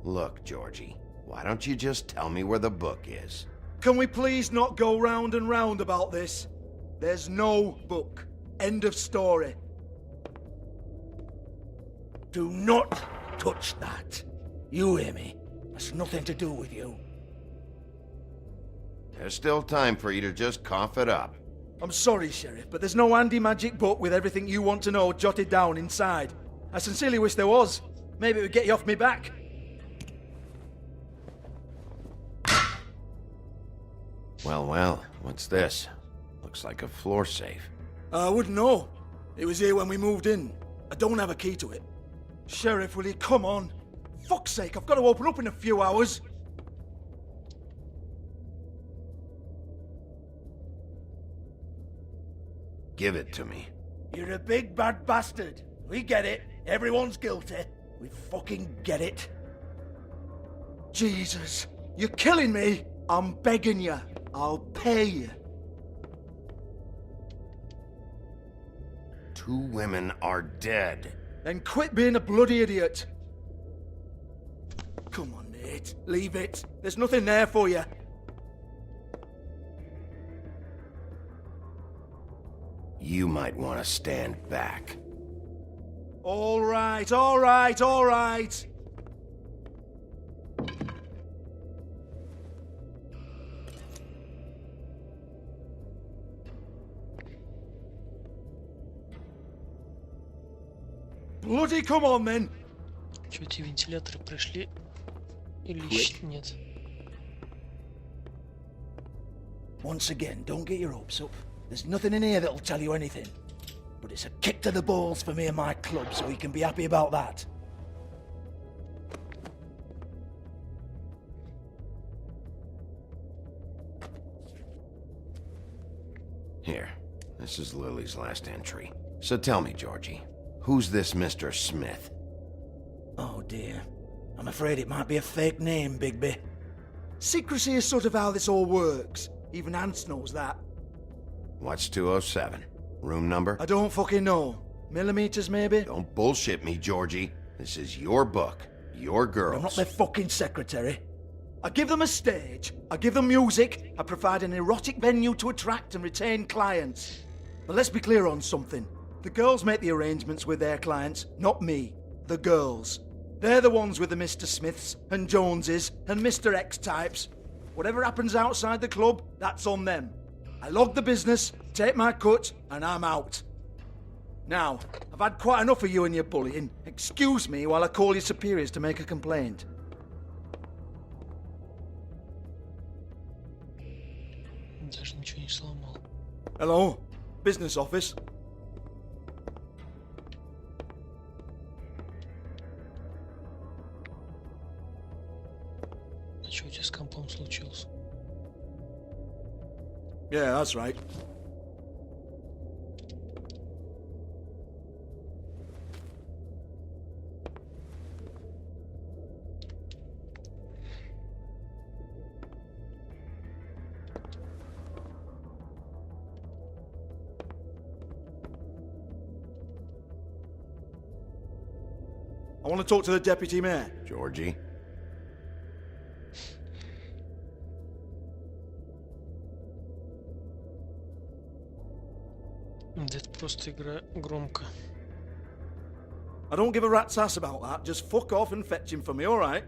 Look, Georgie, why don't you just tell me where the book is? Can we please not go round and round about this? There's no book. End of story. Do not touch that. You hear me? That's nothing to do with you. There's still time for you to just cough it up. I'm sorry, Sheriff, but there's no handy magic book with everything you want to know jotted down inside. I sincerely wish there was. Maybe it would get you off me back. Well, what's this? Looks like a floor safe. I wouldn't know. It was here when we moved in. I don't have a key to it. Sheriff, will you come on? Fuck's sake, I've got to open up in a few hours. Give it to me. You're a big bad bastard. We get it. Everyone's guilty. We fucking get it. Jesus, you're killing me. I'm begging you. I'll pay you. 2 women are dead. Then quit being a bloody idiot. Come on, Nate. Leave it. There's nothing there for you. You might want to stand back. All right, all right, all right. Bloody come on, then. Чё, эти вентиляторы пришли? Или нет? Once again, don't get your hopes up. There's nothing in here that'll tell you anything. But it's a kick to the balls for me and my club, so you can be happy about that. Here, this is Lily's last entry. So tell me, Georgie, who's this Mr. Smith? Oh dear. I'm afraid it might be a fake name, Bigby. Secrecy is sort of how this all works. Even Ants knows that. What's 207? Room number? I don't fucking know. Millimeters, maybe? Don't bullshit me, Georgie. This is your book. Your girls. I'm not their fucking secretary. I give them a stage. I give them music. I provide an erotic venue to attract and retain clients. But let's be clear on something. The girls make the arrangements with their clients, not me. The girls. They're the ones with the Mr. Smiths and Joneses and Mr. X types. Whatever happens outside the club, that's on them. I log the business, take my cut, and I'm out. Now, I've had quite enough of you and your bullying. Excuse me while I call your superiors to make a complaint. Даже ничего не сломал. Hello? Business office? А что у тебя с компом случилось? Yeah, that's right. I want to talk to the deputy mayor. Georgie? Да это просто игра громко. I don't give a rat's ass about that. Just fuck off and fetch him for me, alright?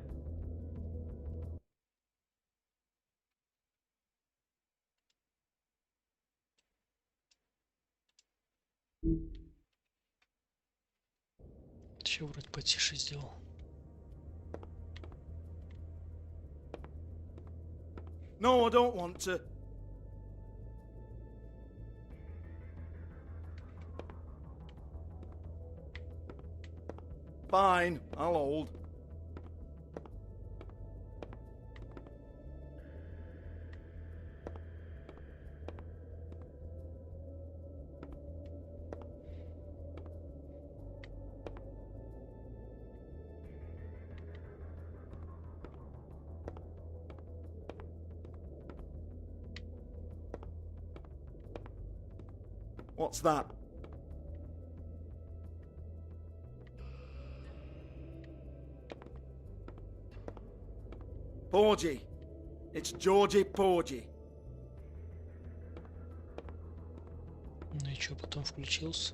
Чё вроде потише сделал. No, I don't want to. Fine, I'll hold. What's that? Porgy. It's Georgie Porgy. Ну и чё, потом включился?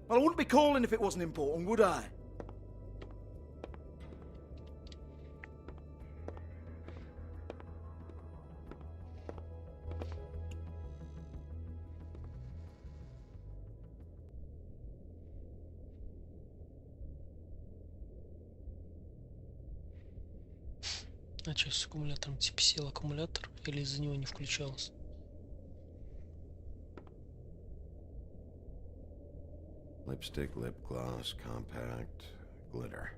Well, I wouldn't be calling if it wasn't important, would I? А что с аккумулятором? Типа сел аккумулятор или из-за него не включалось? Lipstick, lip gloss, compact, glitter.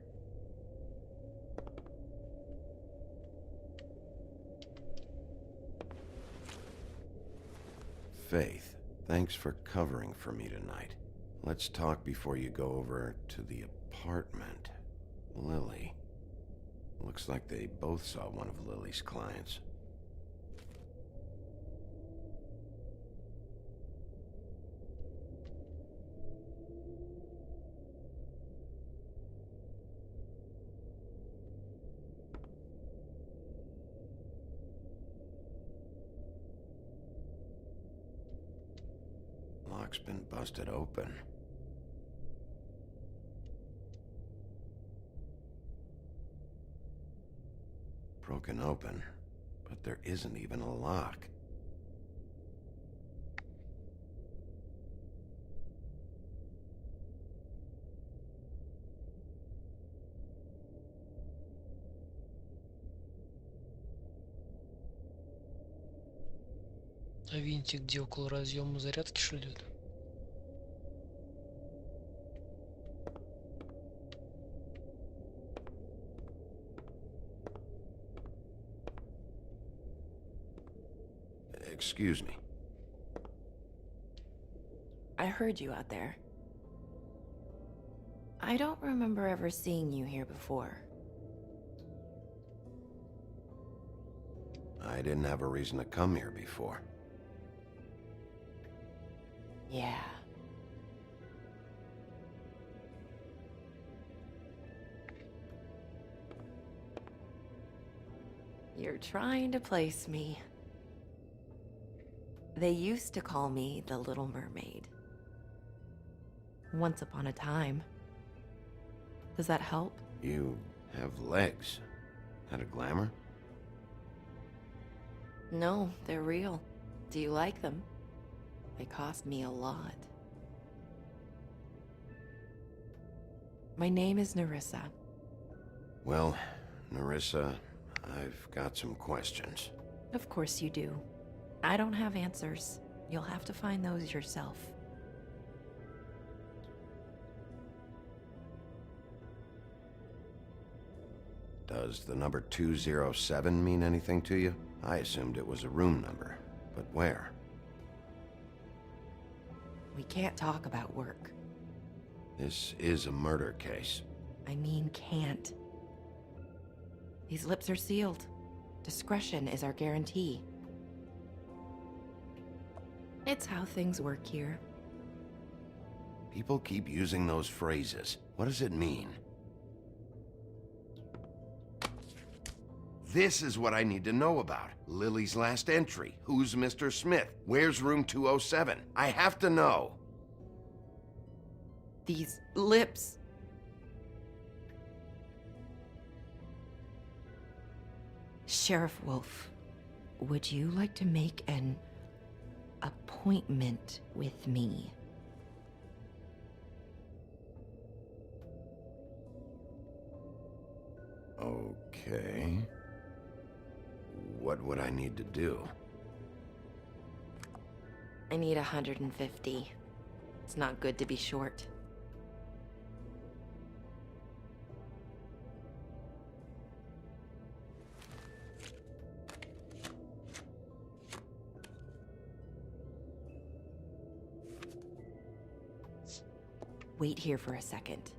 Faith, thanks for covering for me tonight. Let's talk before you go over to the apartment. Lily. Looks like they both saw one of Lily's clients. Lock's been busted open. Broken open, but there isn't even a lock. А винтик где около разъема зарядки что ли? Excuse me. I heard you out there. I don't remember ever seeing you here before. I didn't have a reason to come here before. Yeah. You're trying to place me. They used to call me the Little Mermaid. Once upon a time. Does that help? You have legs. Had a glamour? No, they're real. Do you like them? They cost me a lot. My name is Nerissa. Well, Nerissa, I've got some questions. Of course you do. I don't have answers. You'll have to find those yourself. Does the number 207 mean anything to you? I assumed it was a room number, but where? We can't talk about work. This is a murder case. I mean can't. These lips are sealed. Discretion is our guarantee. It's how things work here. People keep using those phrases. What does it mean? This is what I need to know about. Lily's last entry. Who's Mr. Smith? Where's room 207? I have to know. These lips. Sheriff Wolf, would you like to make an appointment with me? Okay. What would I need to do? I need 150. It's not good to be short. Wait here for a second.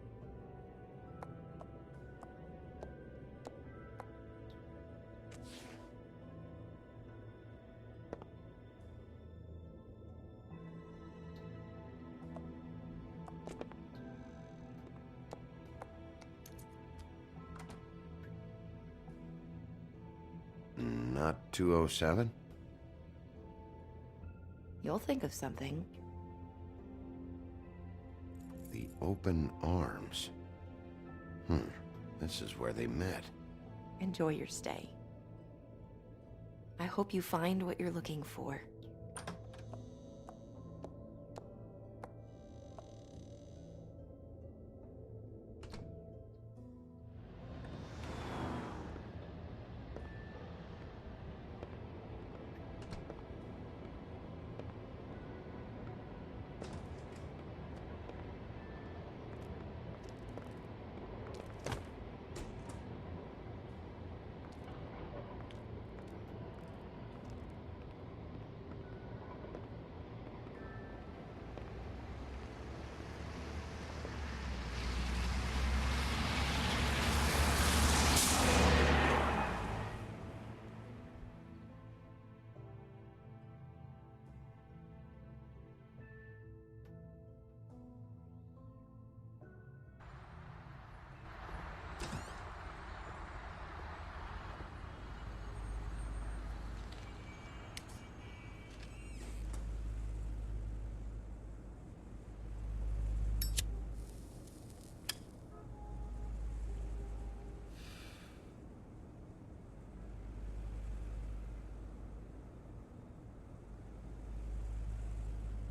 Not 207? You'll think of something. The open arms. This is where they met. Enjoy your stay. I hope you find what you're looking for.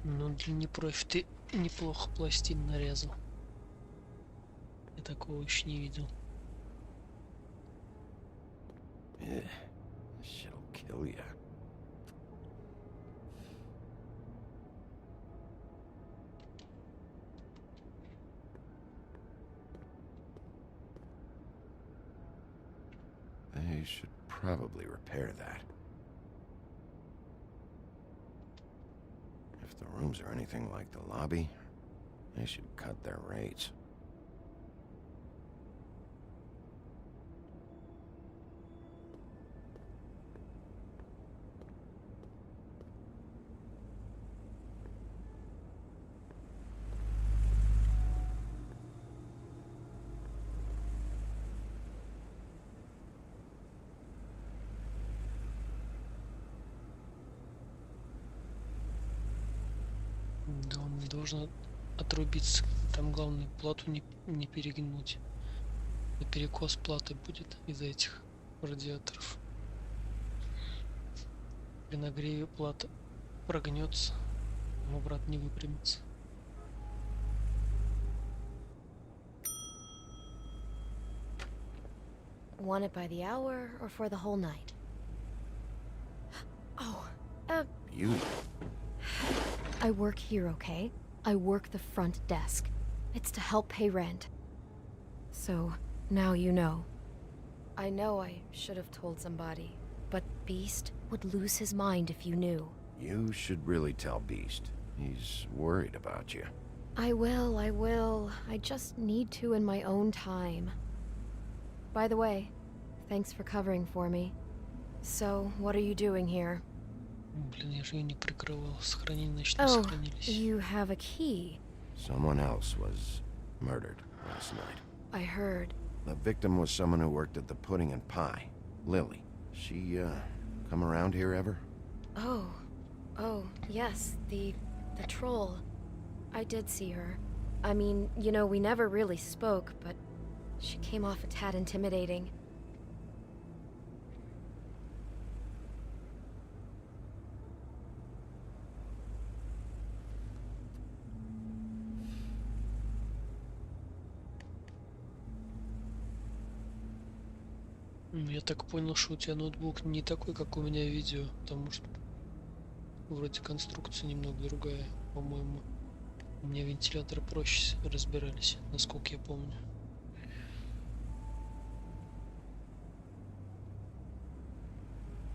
Ну, для непрофи ты неплохо пластин нарезал. Я такого еще не видел. This shit'll kill ya. They should probably repair that. If the rooms are anything like the lobby, they should cut their rates. Да он не должен отрубиться. Там главное плату не перегнуть. И перекос платы будет из-за этих радиаторов. При нагреве плата прогнется, но брат не выпрямится. Want it by the hour or for the whole night? Oh, Beauty. I work here, okay? I work the front desk. It's to help pay rent. So, now you know. I know I should have told somebody, but Beast would lose his mind if you knew. You should really tell Beast. He's worried about you. I will, I will. I just need to in my own time. By the way, thanks for covering for me. So, what are you doing here? Блин, я же ее не прикрывал. Сохранили, значит, не Oh, сохранились. you have a key. Someone else was murdered last night. I heard. The victim was someone who worked at the Pudding and Pie. Lily. She, come around here ever? Oh, yes, the troll. I did see her. I mean, you know, we never really spoke, but she came off a tad intimidating. Я так понял, что у тебя ноутбук не такой, как у меня видео, потому что вроде конструкция немного другая, по-моему. У меня вентиляторы проще разбирались, насколько я помню.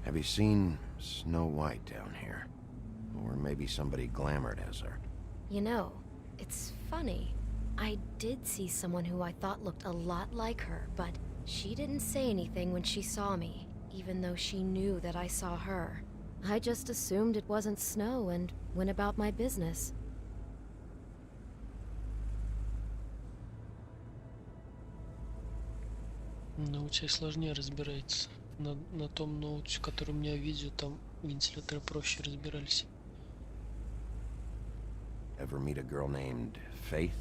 Have you seen Snow White down here? Or maybe somebody glamored as her? You know, it's funny. I did see someone who I thought looked a lot like her, but she didn't say anything when she saw me, even though she knew that I saw her. I just assumed it wasn't Snow and went about my business. Но у тебя сложнее разбирается. На том ноуте, который у меня видео, там вентиляторы проще разбирались. Ever meet a girl named Faith?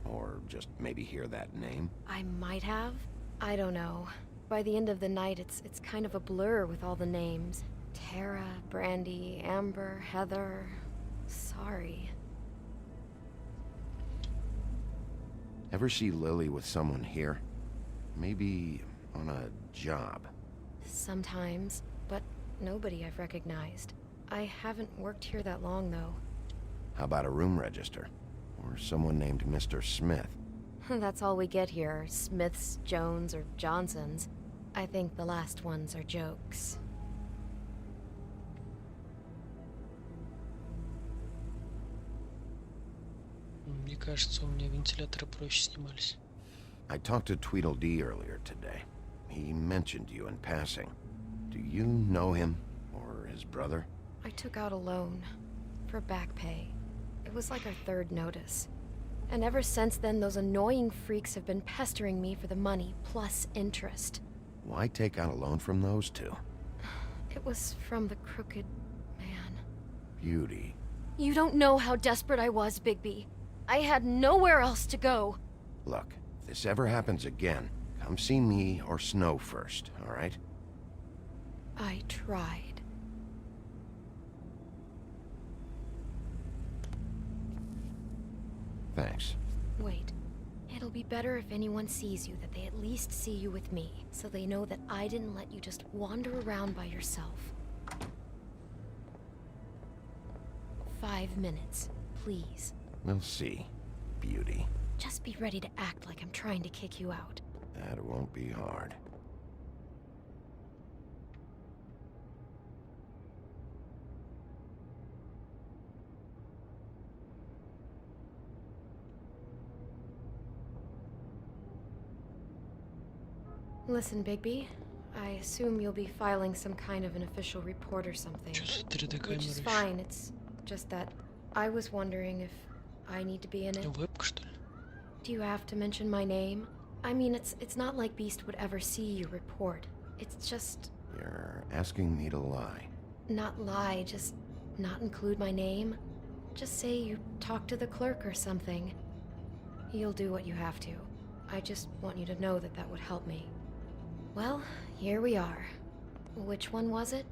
Or just maybe hear that name? I might have. I don't know. By the end of the night, it's kind of a blur with all the names. Tara, Brandy, Amber, Heather. Sorry. Ever see Lily with someone here? Maybe on a job? Sometimes, but nobody I've recognized. I haven't worked here that long, though. How about a room register? Or someone named Mr. Smith? That's all we get here, Smiths, Jones, or Johnsons. I think the last ones are jokes. Мне кажется, у меня вентиляторы проще снимались. I talked to Tweedledee earlier today. He mentioned you in passing. Do you know him? Or his brother? I took out a loan for back pay. It was like our third notice. And ever since then, those annoying freaks have been pestering me for the money, plus interest. Why take out a loan from those two? It was from the crooked man. Beauty. You don't know how desperate I was, Bigby. I had nowhere else to go. Look, if this ever happens again, come see me or Snow first, all right? I tried. Thanks. Wait. It'll be better if anyone sees you that they at least see you with me, so they know that I didn't let you just wander around by yourself. 5 minutes, please. We'll see, beauty. Just be ready to act like I'm trying to kick you out. That won't be hard. Listen, Bigby. I assume you'll be filing some kind of an official report or something. Which is fine, it's just that I was wondering if I need to be in it. Do you have to mention my name? I mean, it's not like Beast would ever see your report. It's just... You're asking me to lie. Not lie, just not include my name. Just say you talked to the clerk or something. You'll do what you have to. I just want you to know that that would help me. Well, here we are. Which one was it?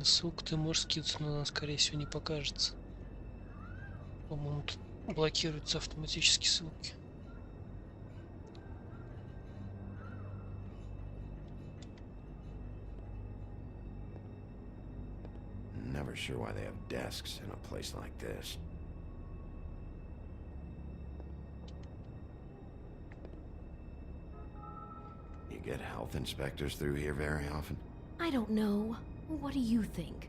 Ссылку ты можешь скинуть, но она, скорее всего, не покажется. По-моему, тут блокируются автоматически ссылки. Never sure why they have desks in a place like this. You get health inspectors through here very often? I don't know. What do you think?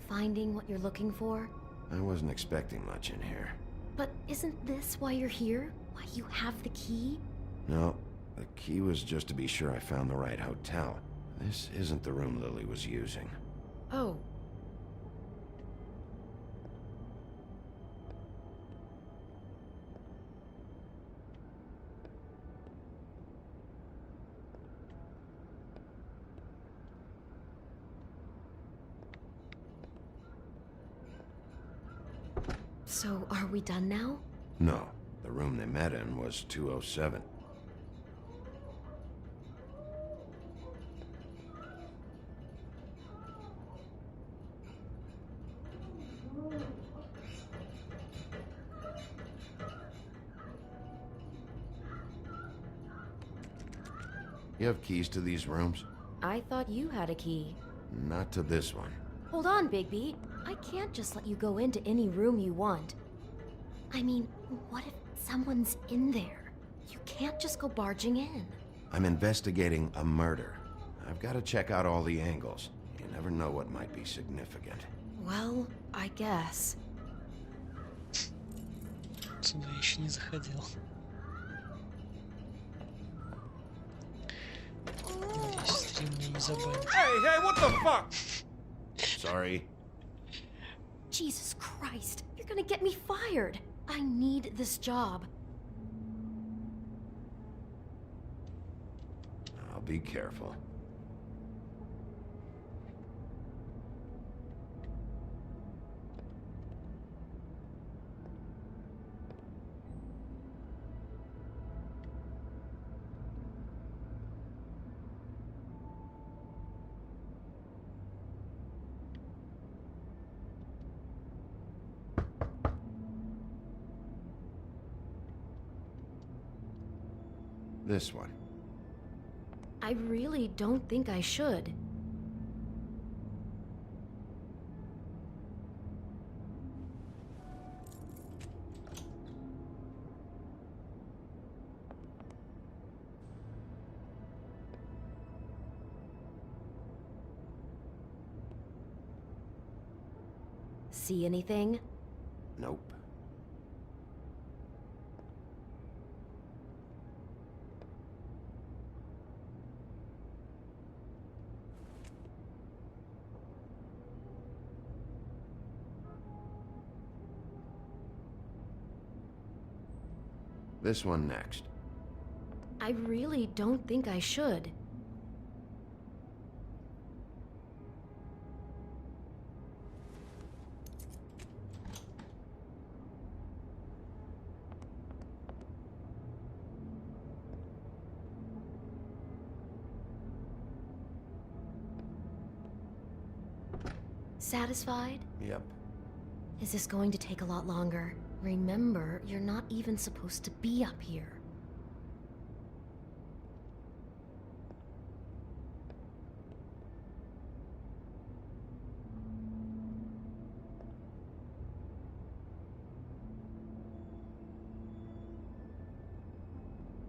Finding what you're looking for? I wasn't expecting much in here. But isn't this why you're here? Why you have the key? No, the key was just to be sure I found the right hotel. This isn't the room Lily was using. Oh. So, are we done now? No, the room they met in was 207. You have keys to these rooms? I thought you had a key. Not to this one. Hold on, Bigby. I can't just let you go into any room you want. I mean, what if someone's in there? You can't just go barging in. I'm investigating a murder. I've got to check out all the angles. You never know what might be significant. Well, I guess. Сюда еще не заходил. Надеюсь, стрим меня не забанит. Hey, what the fuck? Sorry. Jesus Christ, you're gonna get me fired. I need this job. I'll be careful. This one. I really don't think I should. See anything? Nope. This one next. I really don't think I should. Satisfied? Yep. Is this going to take a lot longer? Remember, you're not even supposed to be up here.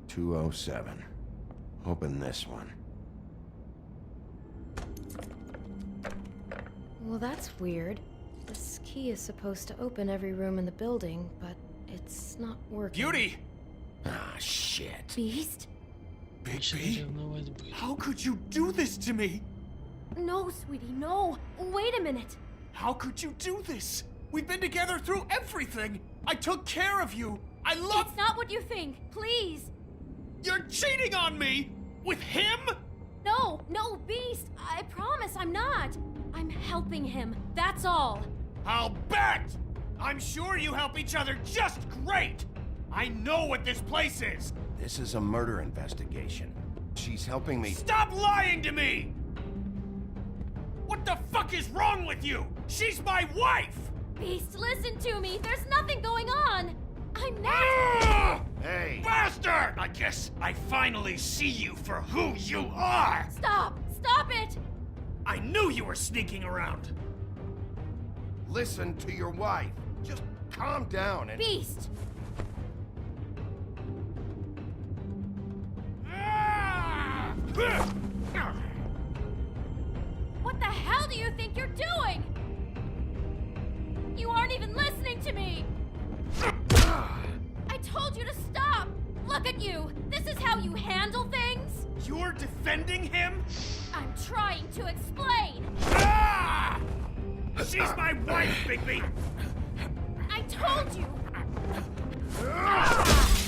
$207. Open this one. Well, that's weird. This key is supposed to open every room in the building, but it's not working. Beauty! Ah, shit. Beast? Bigby? How could you do this to me? No, sweetie, no. Wait a minute. How could you do this? We've been together through everything. I took care of you. I love— It's not what you think. Please. You're cheating on me! With him? No, no, Beast. I promise I'm not. I'm helping him. That's all. I'll bet! I'm sure you help each other just great! I know what this place is! This is a murder investigation. She's helping me— Stop lying to me! What the fuck is wrong with you? She's my wife! Beast, listen to me. There's nothing going on. I'm not— Hey! Bastard! I guess I finally see you for who you are! Stop! Stop it! I knew you were sneaking around! Listen to your wife. Just calm down and— Beast! What the hell do you think you're doing? You aren't even listening to me! I told you to stop! Look at you! This is how you handle things? You're defending him? I'm trying to explain! She's my wife, Bigby! I told you!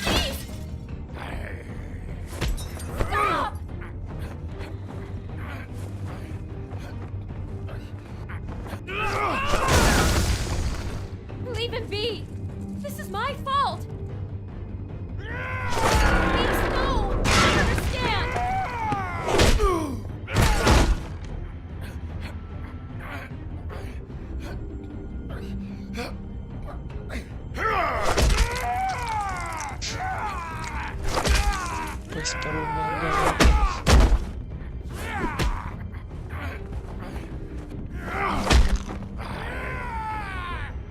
Beast! Stop! Leave him be! This is my fault! Beast, no! I understand!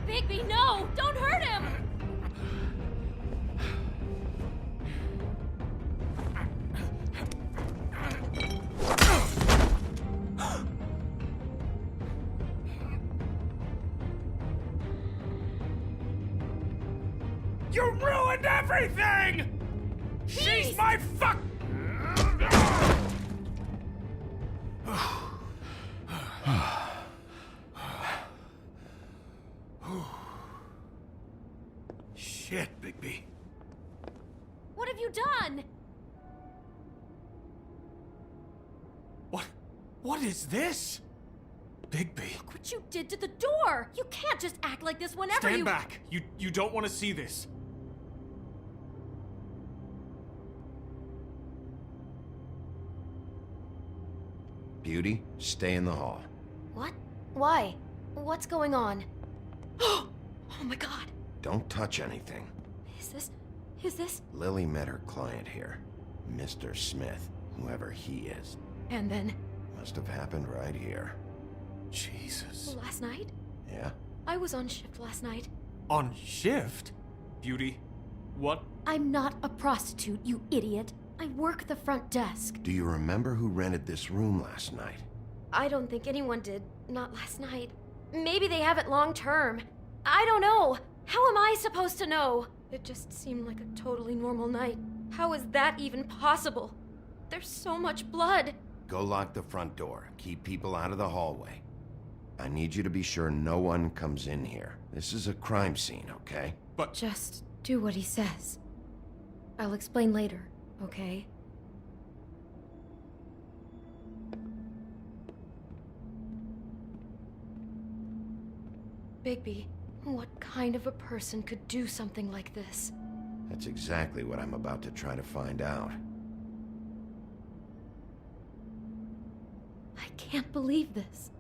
Bigby, no! Don't hurt him! You ruined everything! She's my fuck— Shit, Bigby. What have you done? What is this? Bigby. Look what you did to the door! You can't just act like this whenever Stand back. You don't want to see this. Beauty, stay in the hall. What? Why? What's going on? Oh my god! Don't touch anything. Is this? Lily met her client here. Mr. Smith, whoever he is. And then? Must have happened right here. Jesus. Last night? Yeah? I was on shift last night. On shift? Beauty, what? I'm not a prostitute, you idiot. I work the front desk. Do you remember who rented this room last night? I don't think anyone did. Not last night. Maybe they have it long term. I don't know. How am I supposed to know? It just seemed like a totally normal night. How is that even possible? There's so much blood. Go lock the front door. Keep people out of the hallway. I need you to be sure no one comes in here. This is a crime scene, okay? But just do what he says. I'll explain later, okay? Bigby, what kind of a person could do something like this? That's exactly what I'm about to try to find out. I can't believe this.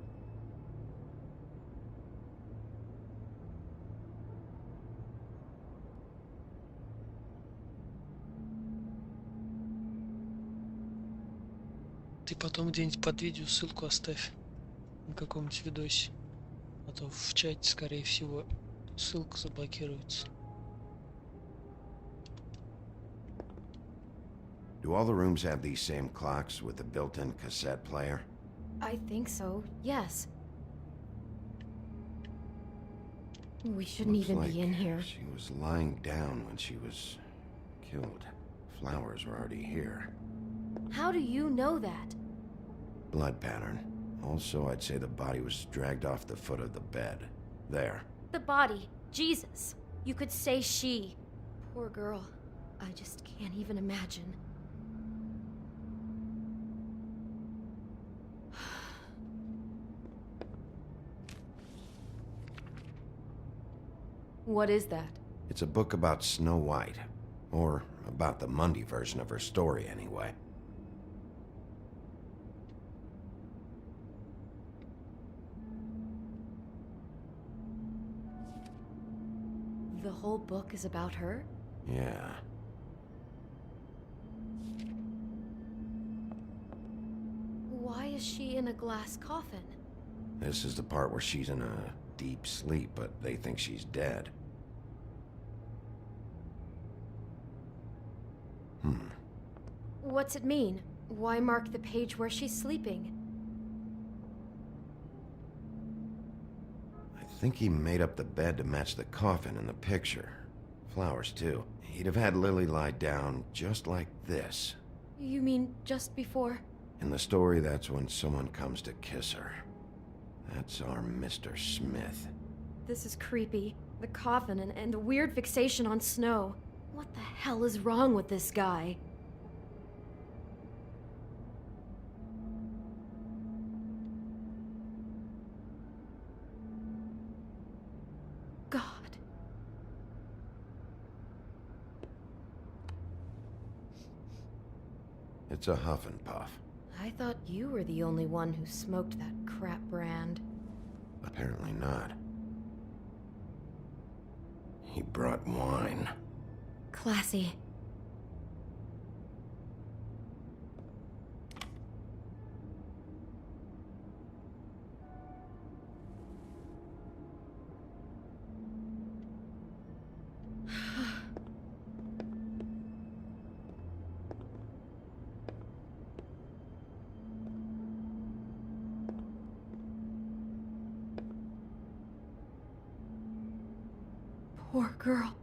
Ты потом где-нибудь под видео ссылку оставь на каком-нибудь видосе. А то в чате, скорее всего, ссылка заблокируется. Do all the rooms have these same clocks with the built-in cassette player? I think so, yes. We shouldn't Looks even like be in here. She was lying down when she was killed. Flowers were already here. How do you know that? Blood pattern. Also, I'd say the body was dragged off the foot of the bed. There. The body. Jesus. You could say she. Poor girl. I just can't even imagine. What is that? It's a book about Snow White. Or about the Monday version of her story, anyway. The whole book is about her? Yeah. Why is she in a glass coffin? This is the part where she's in a deep sleep, but they think she's dead. What's it mean? Why mark the page where she's sleeping? I think he made up the bed to match the coffin in the picture. Flowers, too. He'd have had Lily lie down just like this. You mean just before? In the story, that's when someone comes to kiss her. That's our Mr. Smith. This is creepy. The coffin and the weird fixation on snow. What the hell is wrong with this guy? God. It's a huff and puff. I thought you were the only one who smoked that crap brand. Apparently not. He brought wine. Classy. Poor girl.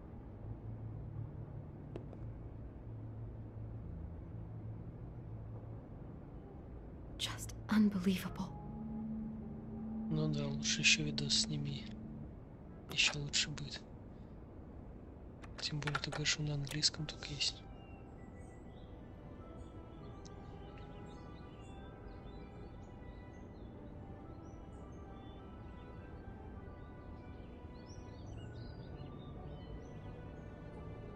Just unbelievable. Ну да, лучше еще видос сними. Еще лучше будет. Тем более ты говоришь, он на английском только есть.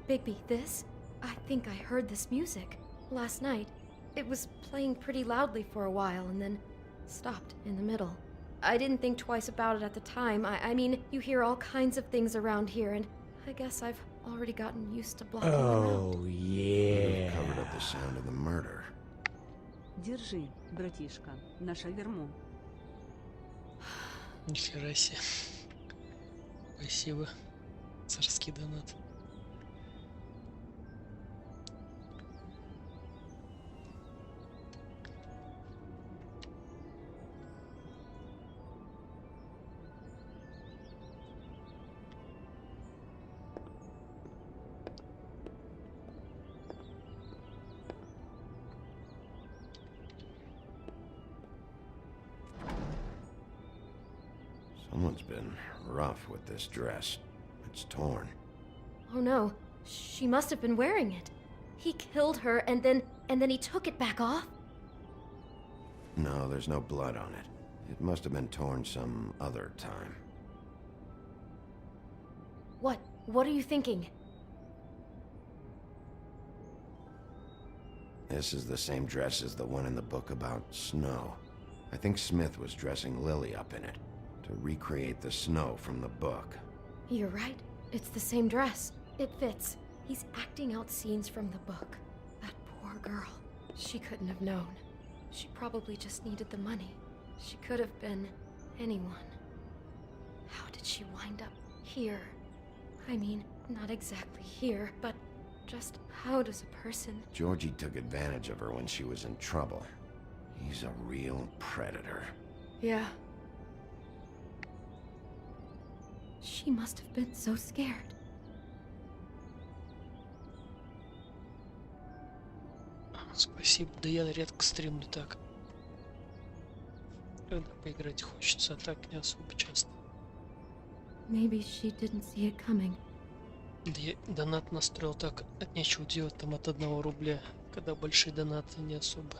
Bigby, this? I think I heard this music. Last night. It was playing pretty loudly for a while and then stopped in the middle. I didn't think twice about it at the time. I mean, you hear all kinds of things around here, and I guess I've already gotten used to blocking them out. Oh, yeah. Covered up the sound of the murder. Держи, братишка, на шаверму. Нихера себе. Спасибо. Царский донат. Someone's been rough with this dress. It's torn. Oh no, she must have been wearing it. He killed her and then he took it back off? No, there's no blood on it. It must have been torn some other time. What are you thinking? This is the same dress as the one in the book about snow. I think Smith was dressing Lily up in it, to recreate the snow from the book. You're right. It's the same dress. It fits. He's acting out scenes from the book. That poor girl. She couldn't have known. She probably just needed the money. She could have been anyone. How did she wind up here? I mean, not exactly here, but just how does a person... Georgie took advantage of her when she was in trouble. He's a real predator. Yeah. She must have been so scared. Спасибо, да я редко стримлю так. Когда поиграть хочется, а так не особо часто. Maybe she didn't see it coming. Да я донат настроил так, от нечего делать там от 1 рубля, когда большие донаты не особо.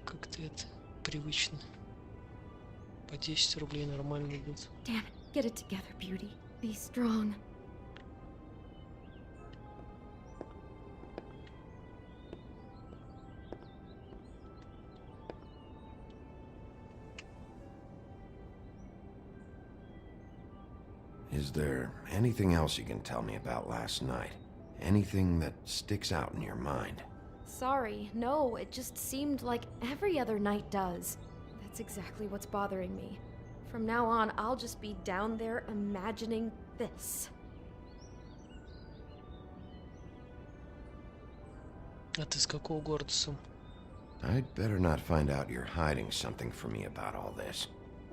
Как-то это привычно. По 10 рублей нормально идут. Damn it, get it together, beauty. Be strong. Is there anything else you can tell me about last night? Anything that sticks out in your mind? Sorry, no, it just seemed like every other night does. That's exactly what's bothering me. From now on, I'll just be down there imagining this. А ты с какого города сам? I'd better not find out you're hiding something from me about all this.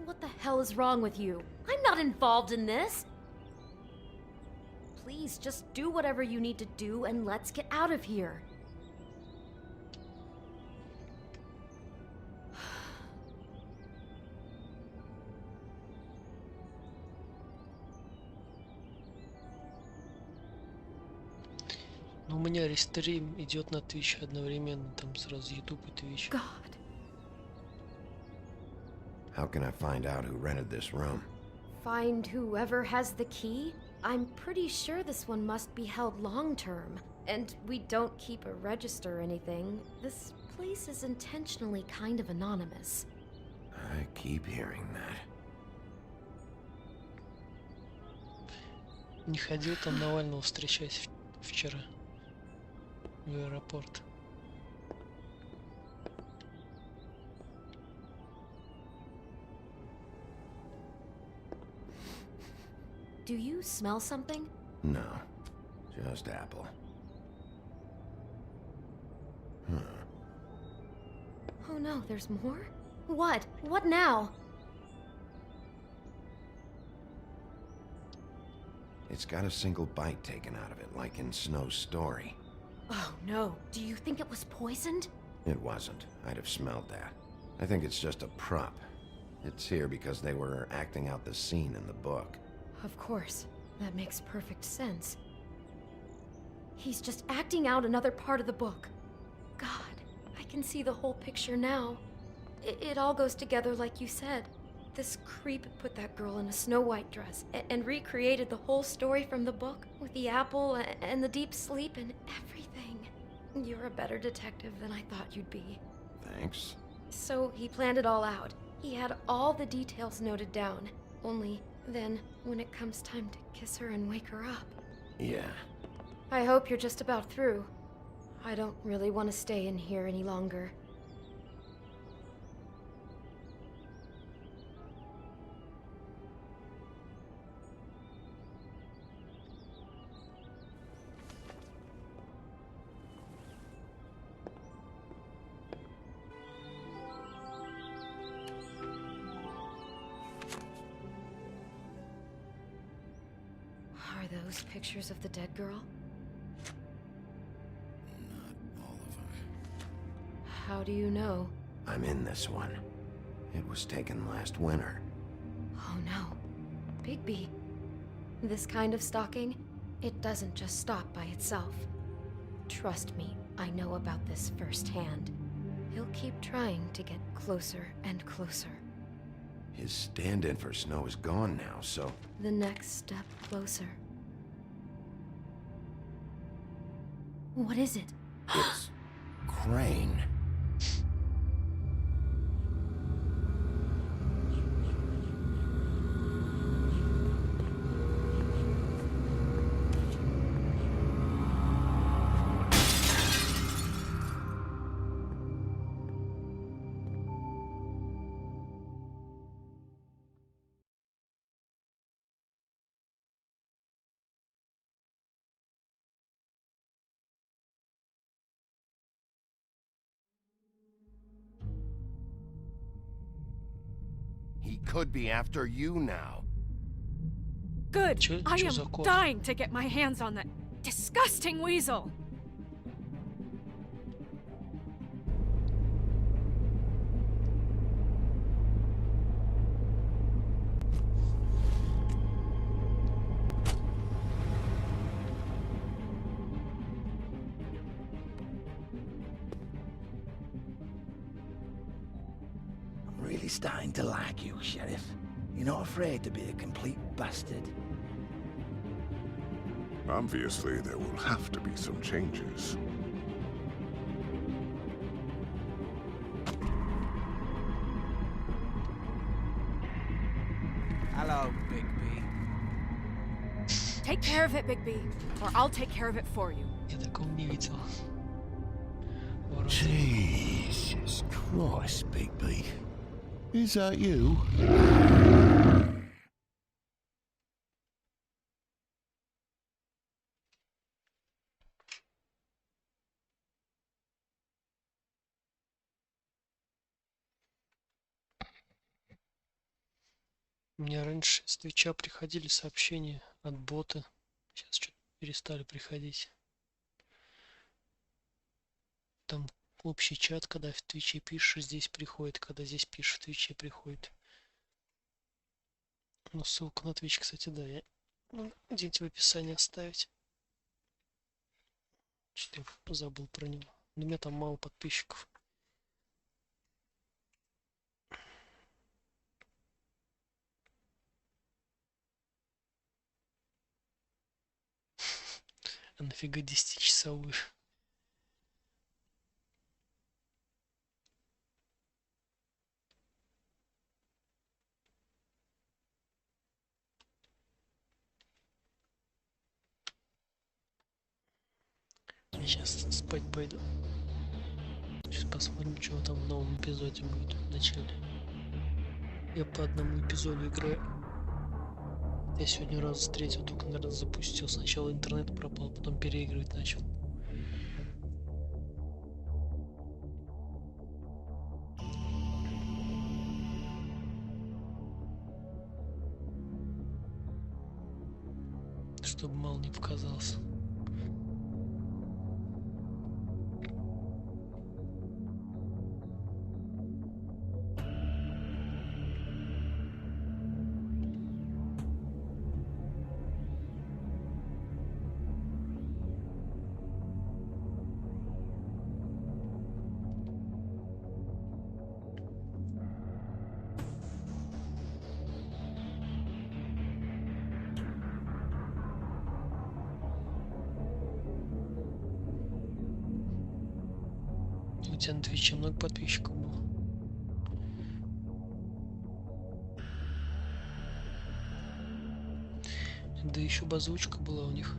What the hell is wrong with you? I'm not involved in this! Please, just do whatever you need to do and let's get out of here. Ну, у меня рестрим идет на Twitch одновременно, там сразу YouTube и Twitch. God. How can I find out who rented this room? Find whoever has the key? I'm pretty sure this one must be held long-term. And we don't keep a register or anything. This place is intentionally kind of anonymous. I keep hearing that. Не ходил там Навального встречать вчера в аэропорт. Do you smell something? No, just apple. Oh no, there's more? What? What now? It's got a single bite taken out of it, like in Snow's story. Oh no, do you think it was poisoned? It wasn't. I'd have smelled that. I think it's just a prop. It's here because they were acting out the scene in the book. Of course. That makes perfect sense. He's just acting out another part of the book. God, I can see the whole picture now. It all goes together like you said. This creep put that girl in a Snow White dress and recreated the whole story from the book with the apple and the deep sleep and everything. You're a better detective than I thought you'd be. Thanks. So he planned it all out. He had all the details noted down. Only then, when it comes time to kiss her and wake her up. Yeah. I hope you're just about through. I don't really want to stay in here any longer. Are those pictures of the dead girl? Not all of them. How do you know? I'm in this one. It was taken last winter. Oh no. Bigby. This kind of stalking, it doesn't just stop by itself. Trust me, I know about this firsthand. He'll keep trying to get closer and closer. His stand-in for Snow is gone now, so... The next step closer. What is it? It's... Crane. He could be after you now. Good. I Чё am за кот? dying to get my hands on that disgusting weasel. I'm really starting to like you, Sheriff. You're not afraid to be a complete bastard. Obviously, there will have to be some changes. Hello, Big B. Take care of it, Big B, or I'll take care of it for you. Я такого не видел. Вроде. Jesus Christ, Big B. Is that you? Мне раньше с Твича приходили сообщения от бота. Сейчас что-то перестали приходить. Там общий чат, когда в Твиче пишешь, здесь приходит. Когда здесь пишешь, в Твиче приходит. Ну, ссылку на Твич, кстати, да. Я... Ну, где-нибудь в описании оставить. Что-то я забыл про него. У меня там мало подписчиков. А нафига 10-часовую? Я сейчас спать пойду. Сейчас посмотрим, что там в новом эпизоде будет в начале. Я по одному эпизоду играю. Я сегодня раз с третьего только, наверное, запустил. Сначала интернет пропал, потом переигрывать начал. Чтобы мало не показался. У тебя на Твиче много подписчиков было? Да еще бы озвучка была у них.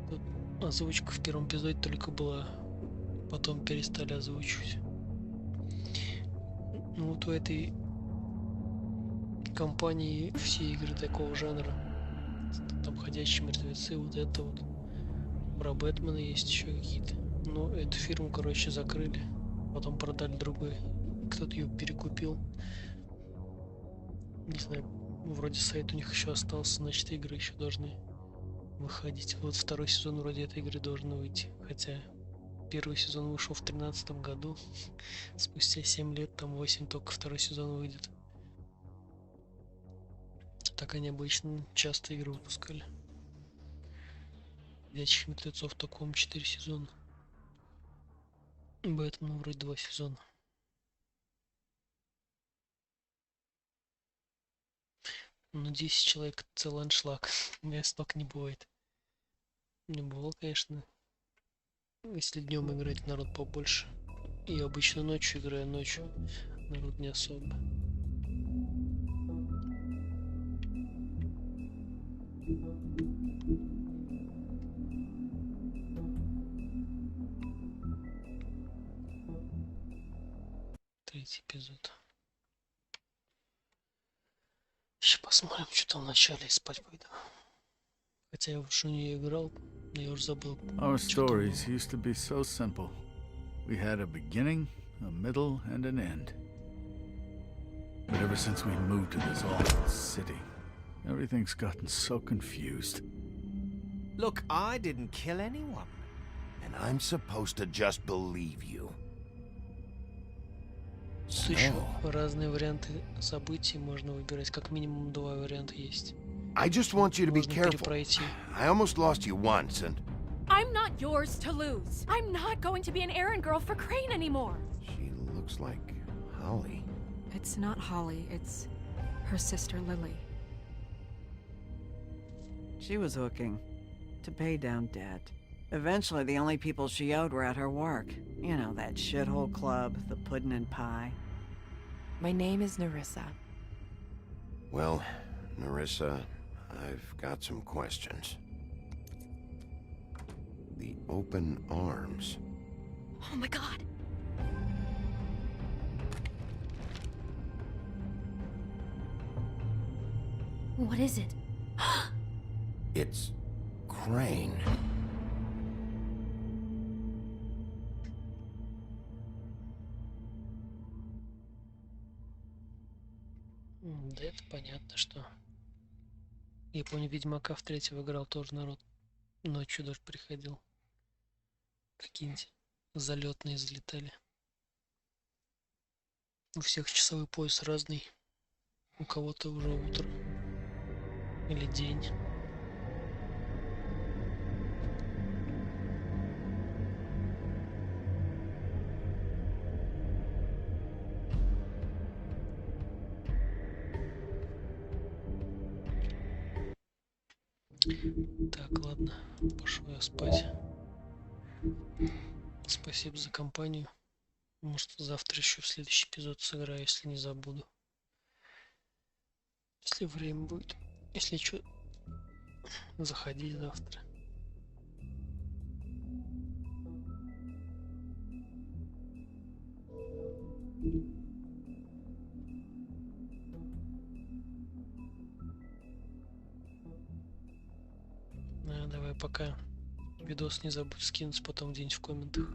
Тут озвучка в первом эпизоде только была. Потом перестали озвучивать. Ну вот у этой компании все игры такого жанра. Там ходячие мертвецы, вот это вот. Про Бэтмена есть еще какие-то. Но эту фирму, короче, закрыли. Потом продали другой. Кто-то ее перекупил. Не знаю, вроде сайт у них еще остался, значит игры еще должны выходить. Вот второй сезон вроде этой игры должен выйти. Хотя первый сезон вышел в 2013 году. Спустя 7 лет, там 8 только второй сезон выйдет. Так они обычно часто игры выпускали. Ходячих мертвецов таком 4 сезона. Бэтмен вроде 2 сезона. Ну, 10 человек — целый аншлаг. У меня столько не бывает. Не бывало, конечно. Если днем играть, народ побольше. И обычно ночью играю, ночью народ не особо. Третий эпизод. Сейчас посмотрим, что там в начале, и спать пойду. Хотя я уже не играл, но я уже забыл. Our stories used to be so simple. We had a beginning, a middle, and an end. But ever since we moved to this awful city, everything's gotten so confused. Look, I didn't kill anyone. And I'm supposed to just believe you. Еще разные варианты событий можно выбирать. Как минимум 2 варианта есть. I just want you to be Можно careful. перепройти. I almost lost you once, and I'm not yours to lose. I'm not going to be an errand girl for Crane anymore. she looks like Holly. It's not Holly, it's her sister Lily. She was hooking to pay down debt. Eventually, the only people she owed were at her work. You know, that shithole club, the pudding and pie. My name is Nerissa. Well, Nerissa, I've got some questions. The open arms. Oh my god. What is it? It's Crane. Да это понятно, что... Я помню, Ведьмака в 3-го играл, тоже народ ночью даже приходил. Прикиньте, залетные залетали. У всех часовой пояс разный. У кого-то уже утро. Или день. Так, ладно, пошел я спать. Спасибо за компанию. Может, завтра еще в следующий эпизод сыграю, если не забуду. Если время будет. Если что, заходи завтра. Давай пока. Видос не забудь скинуть потом где-нибудь в комментах.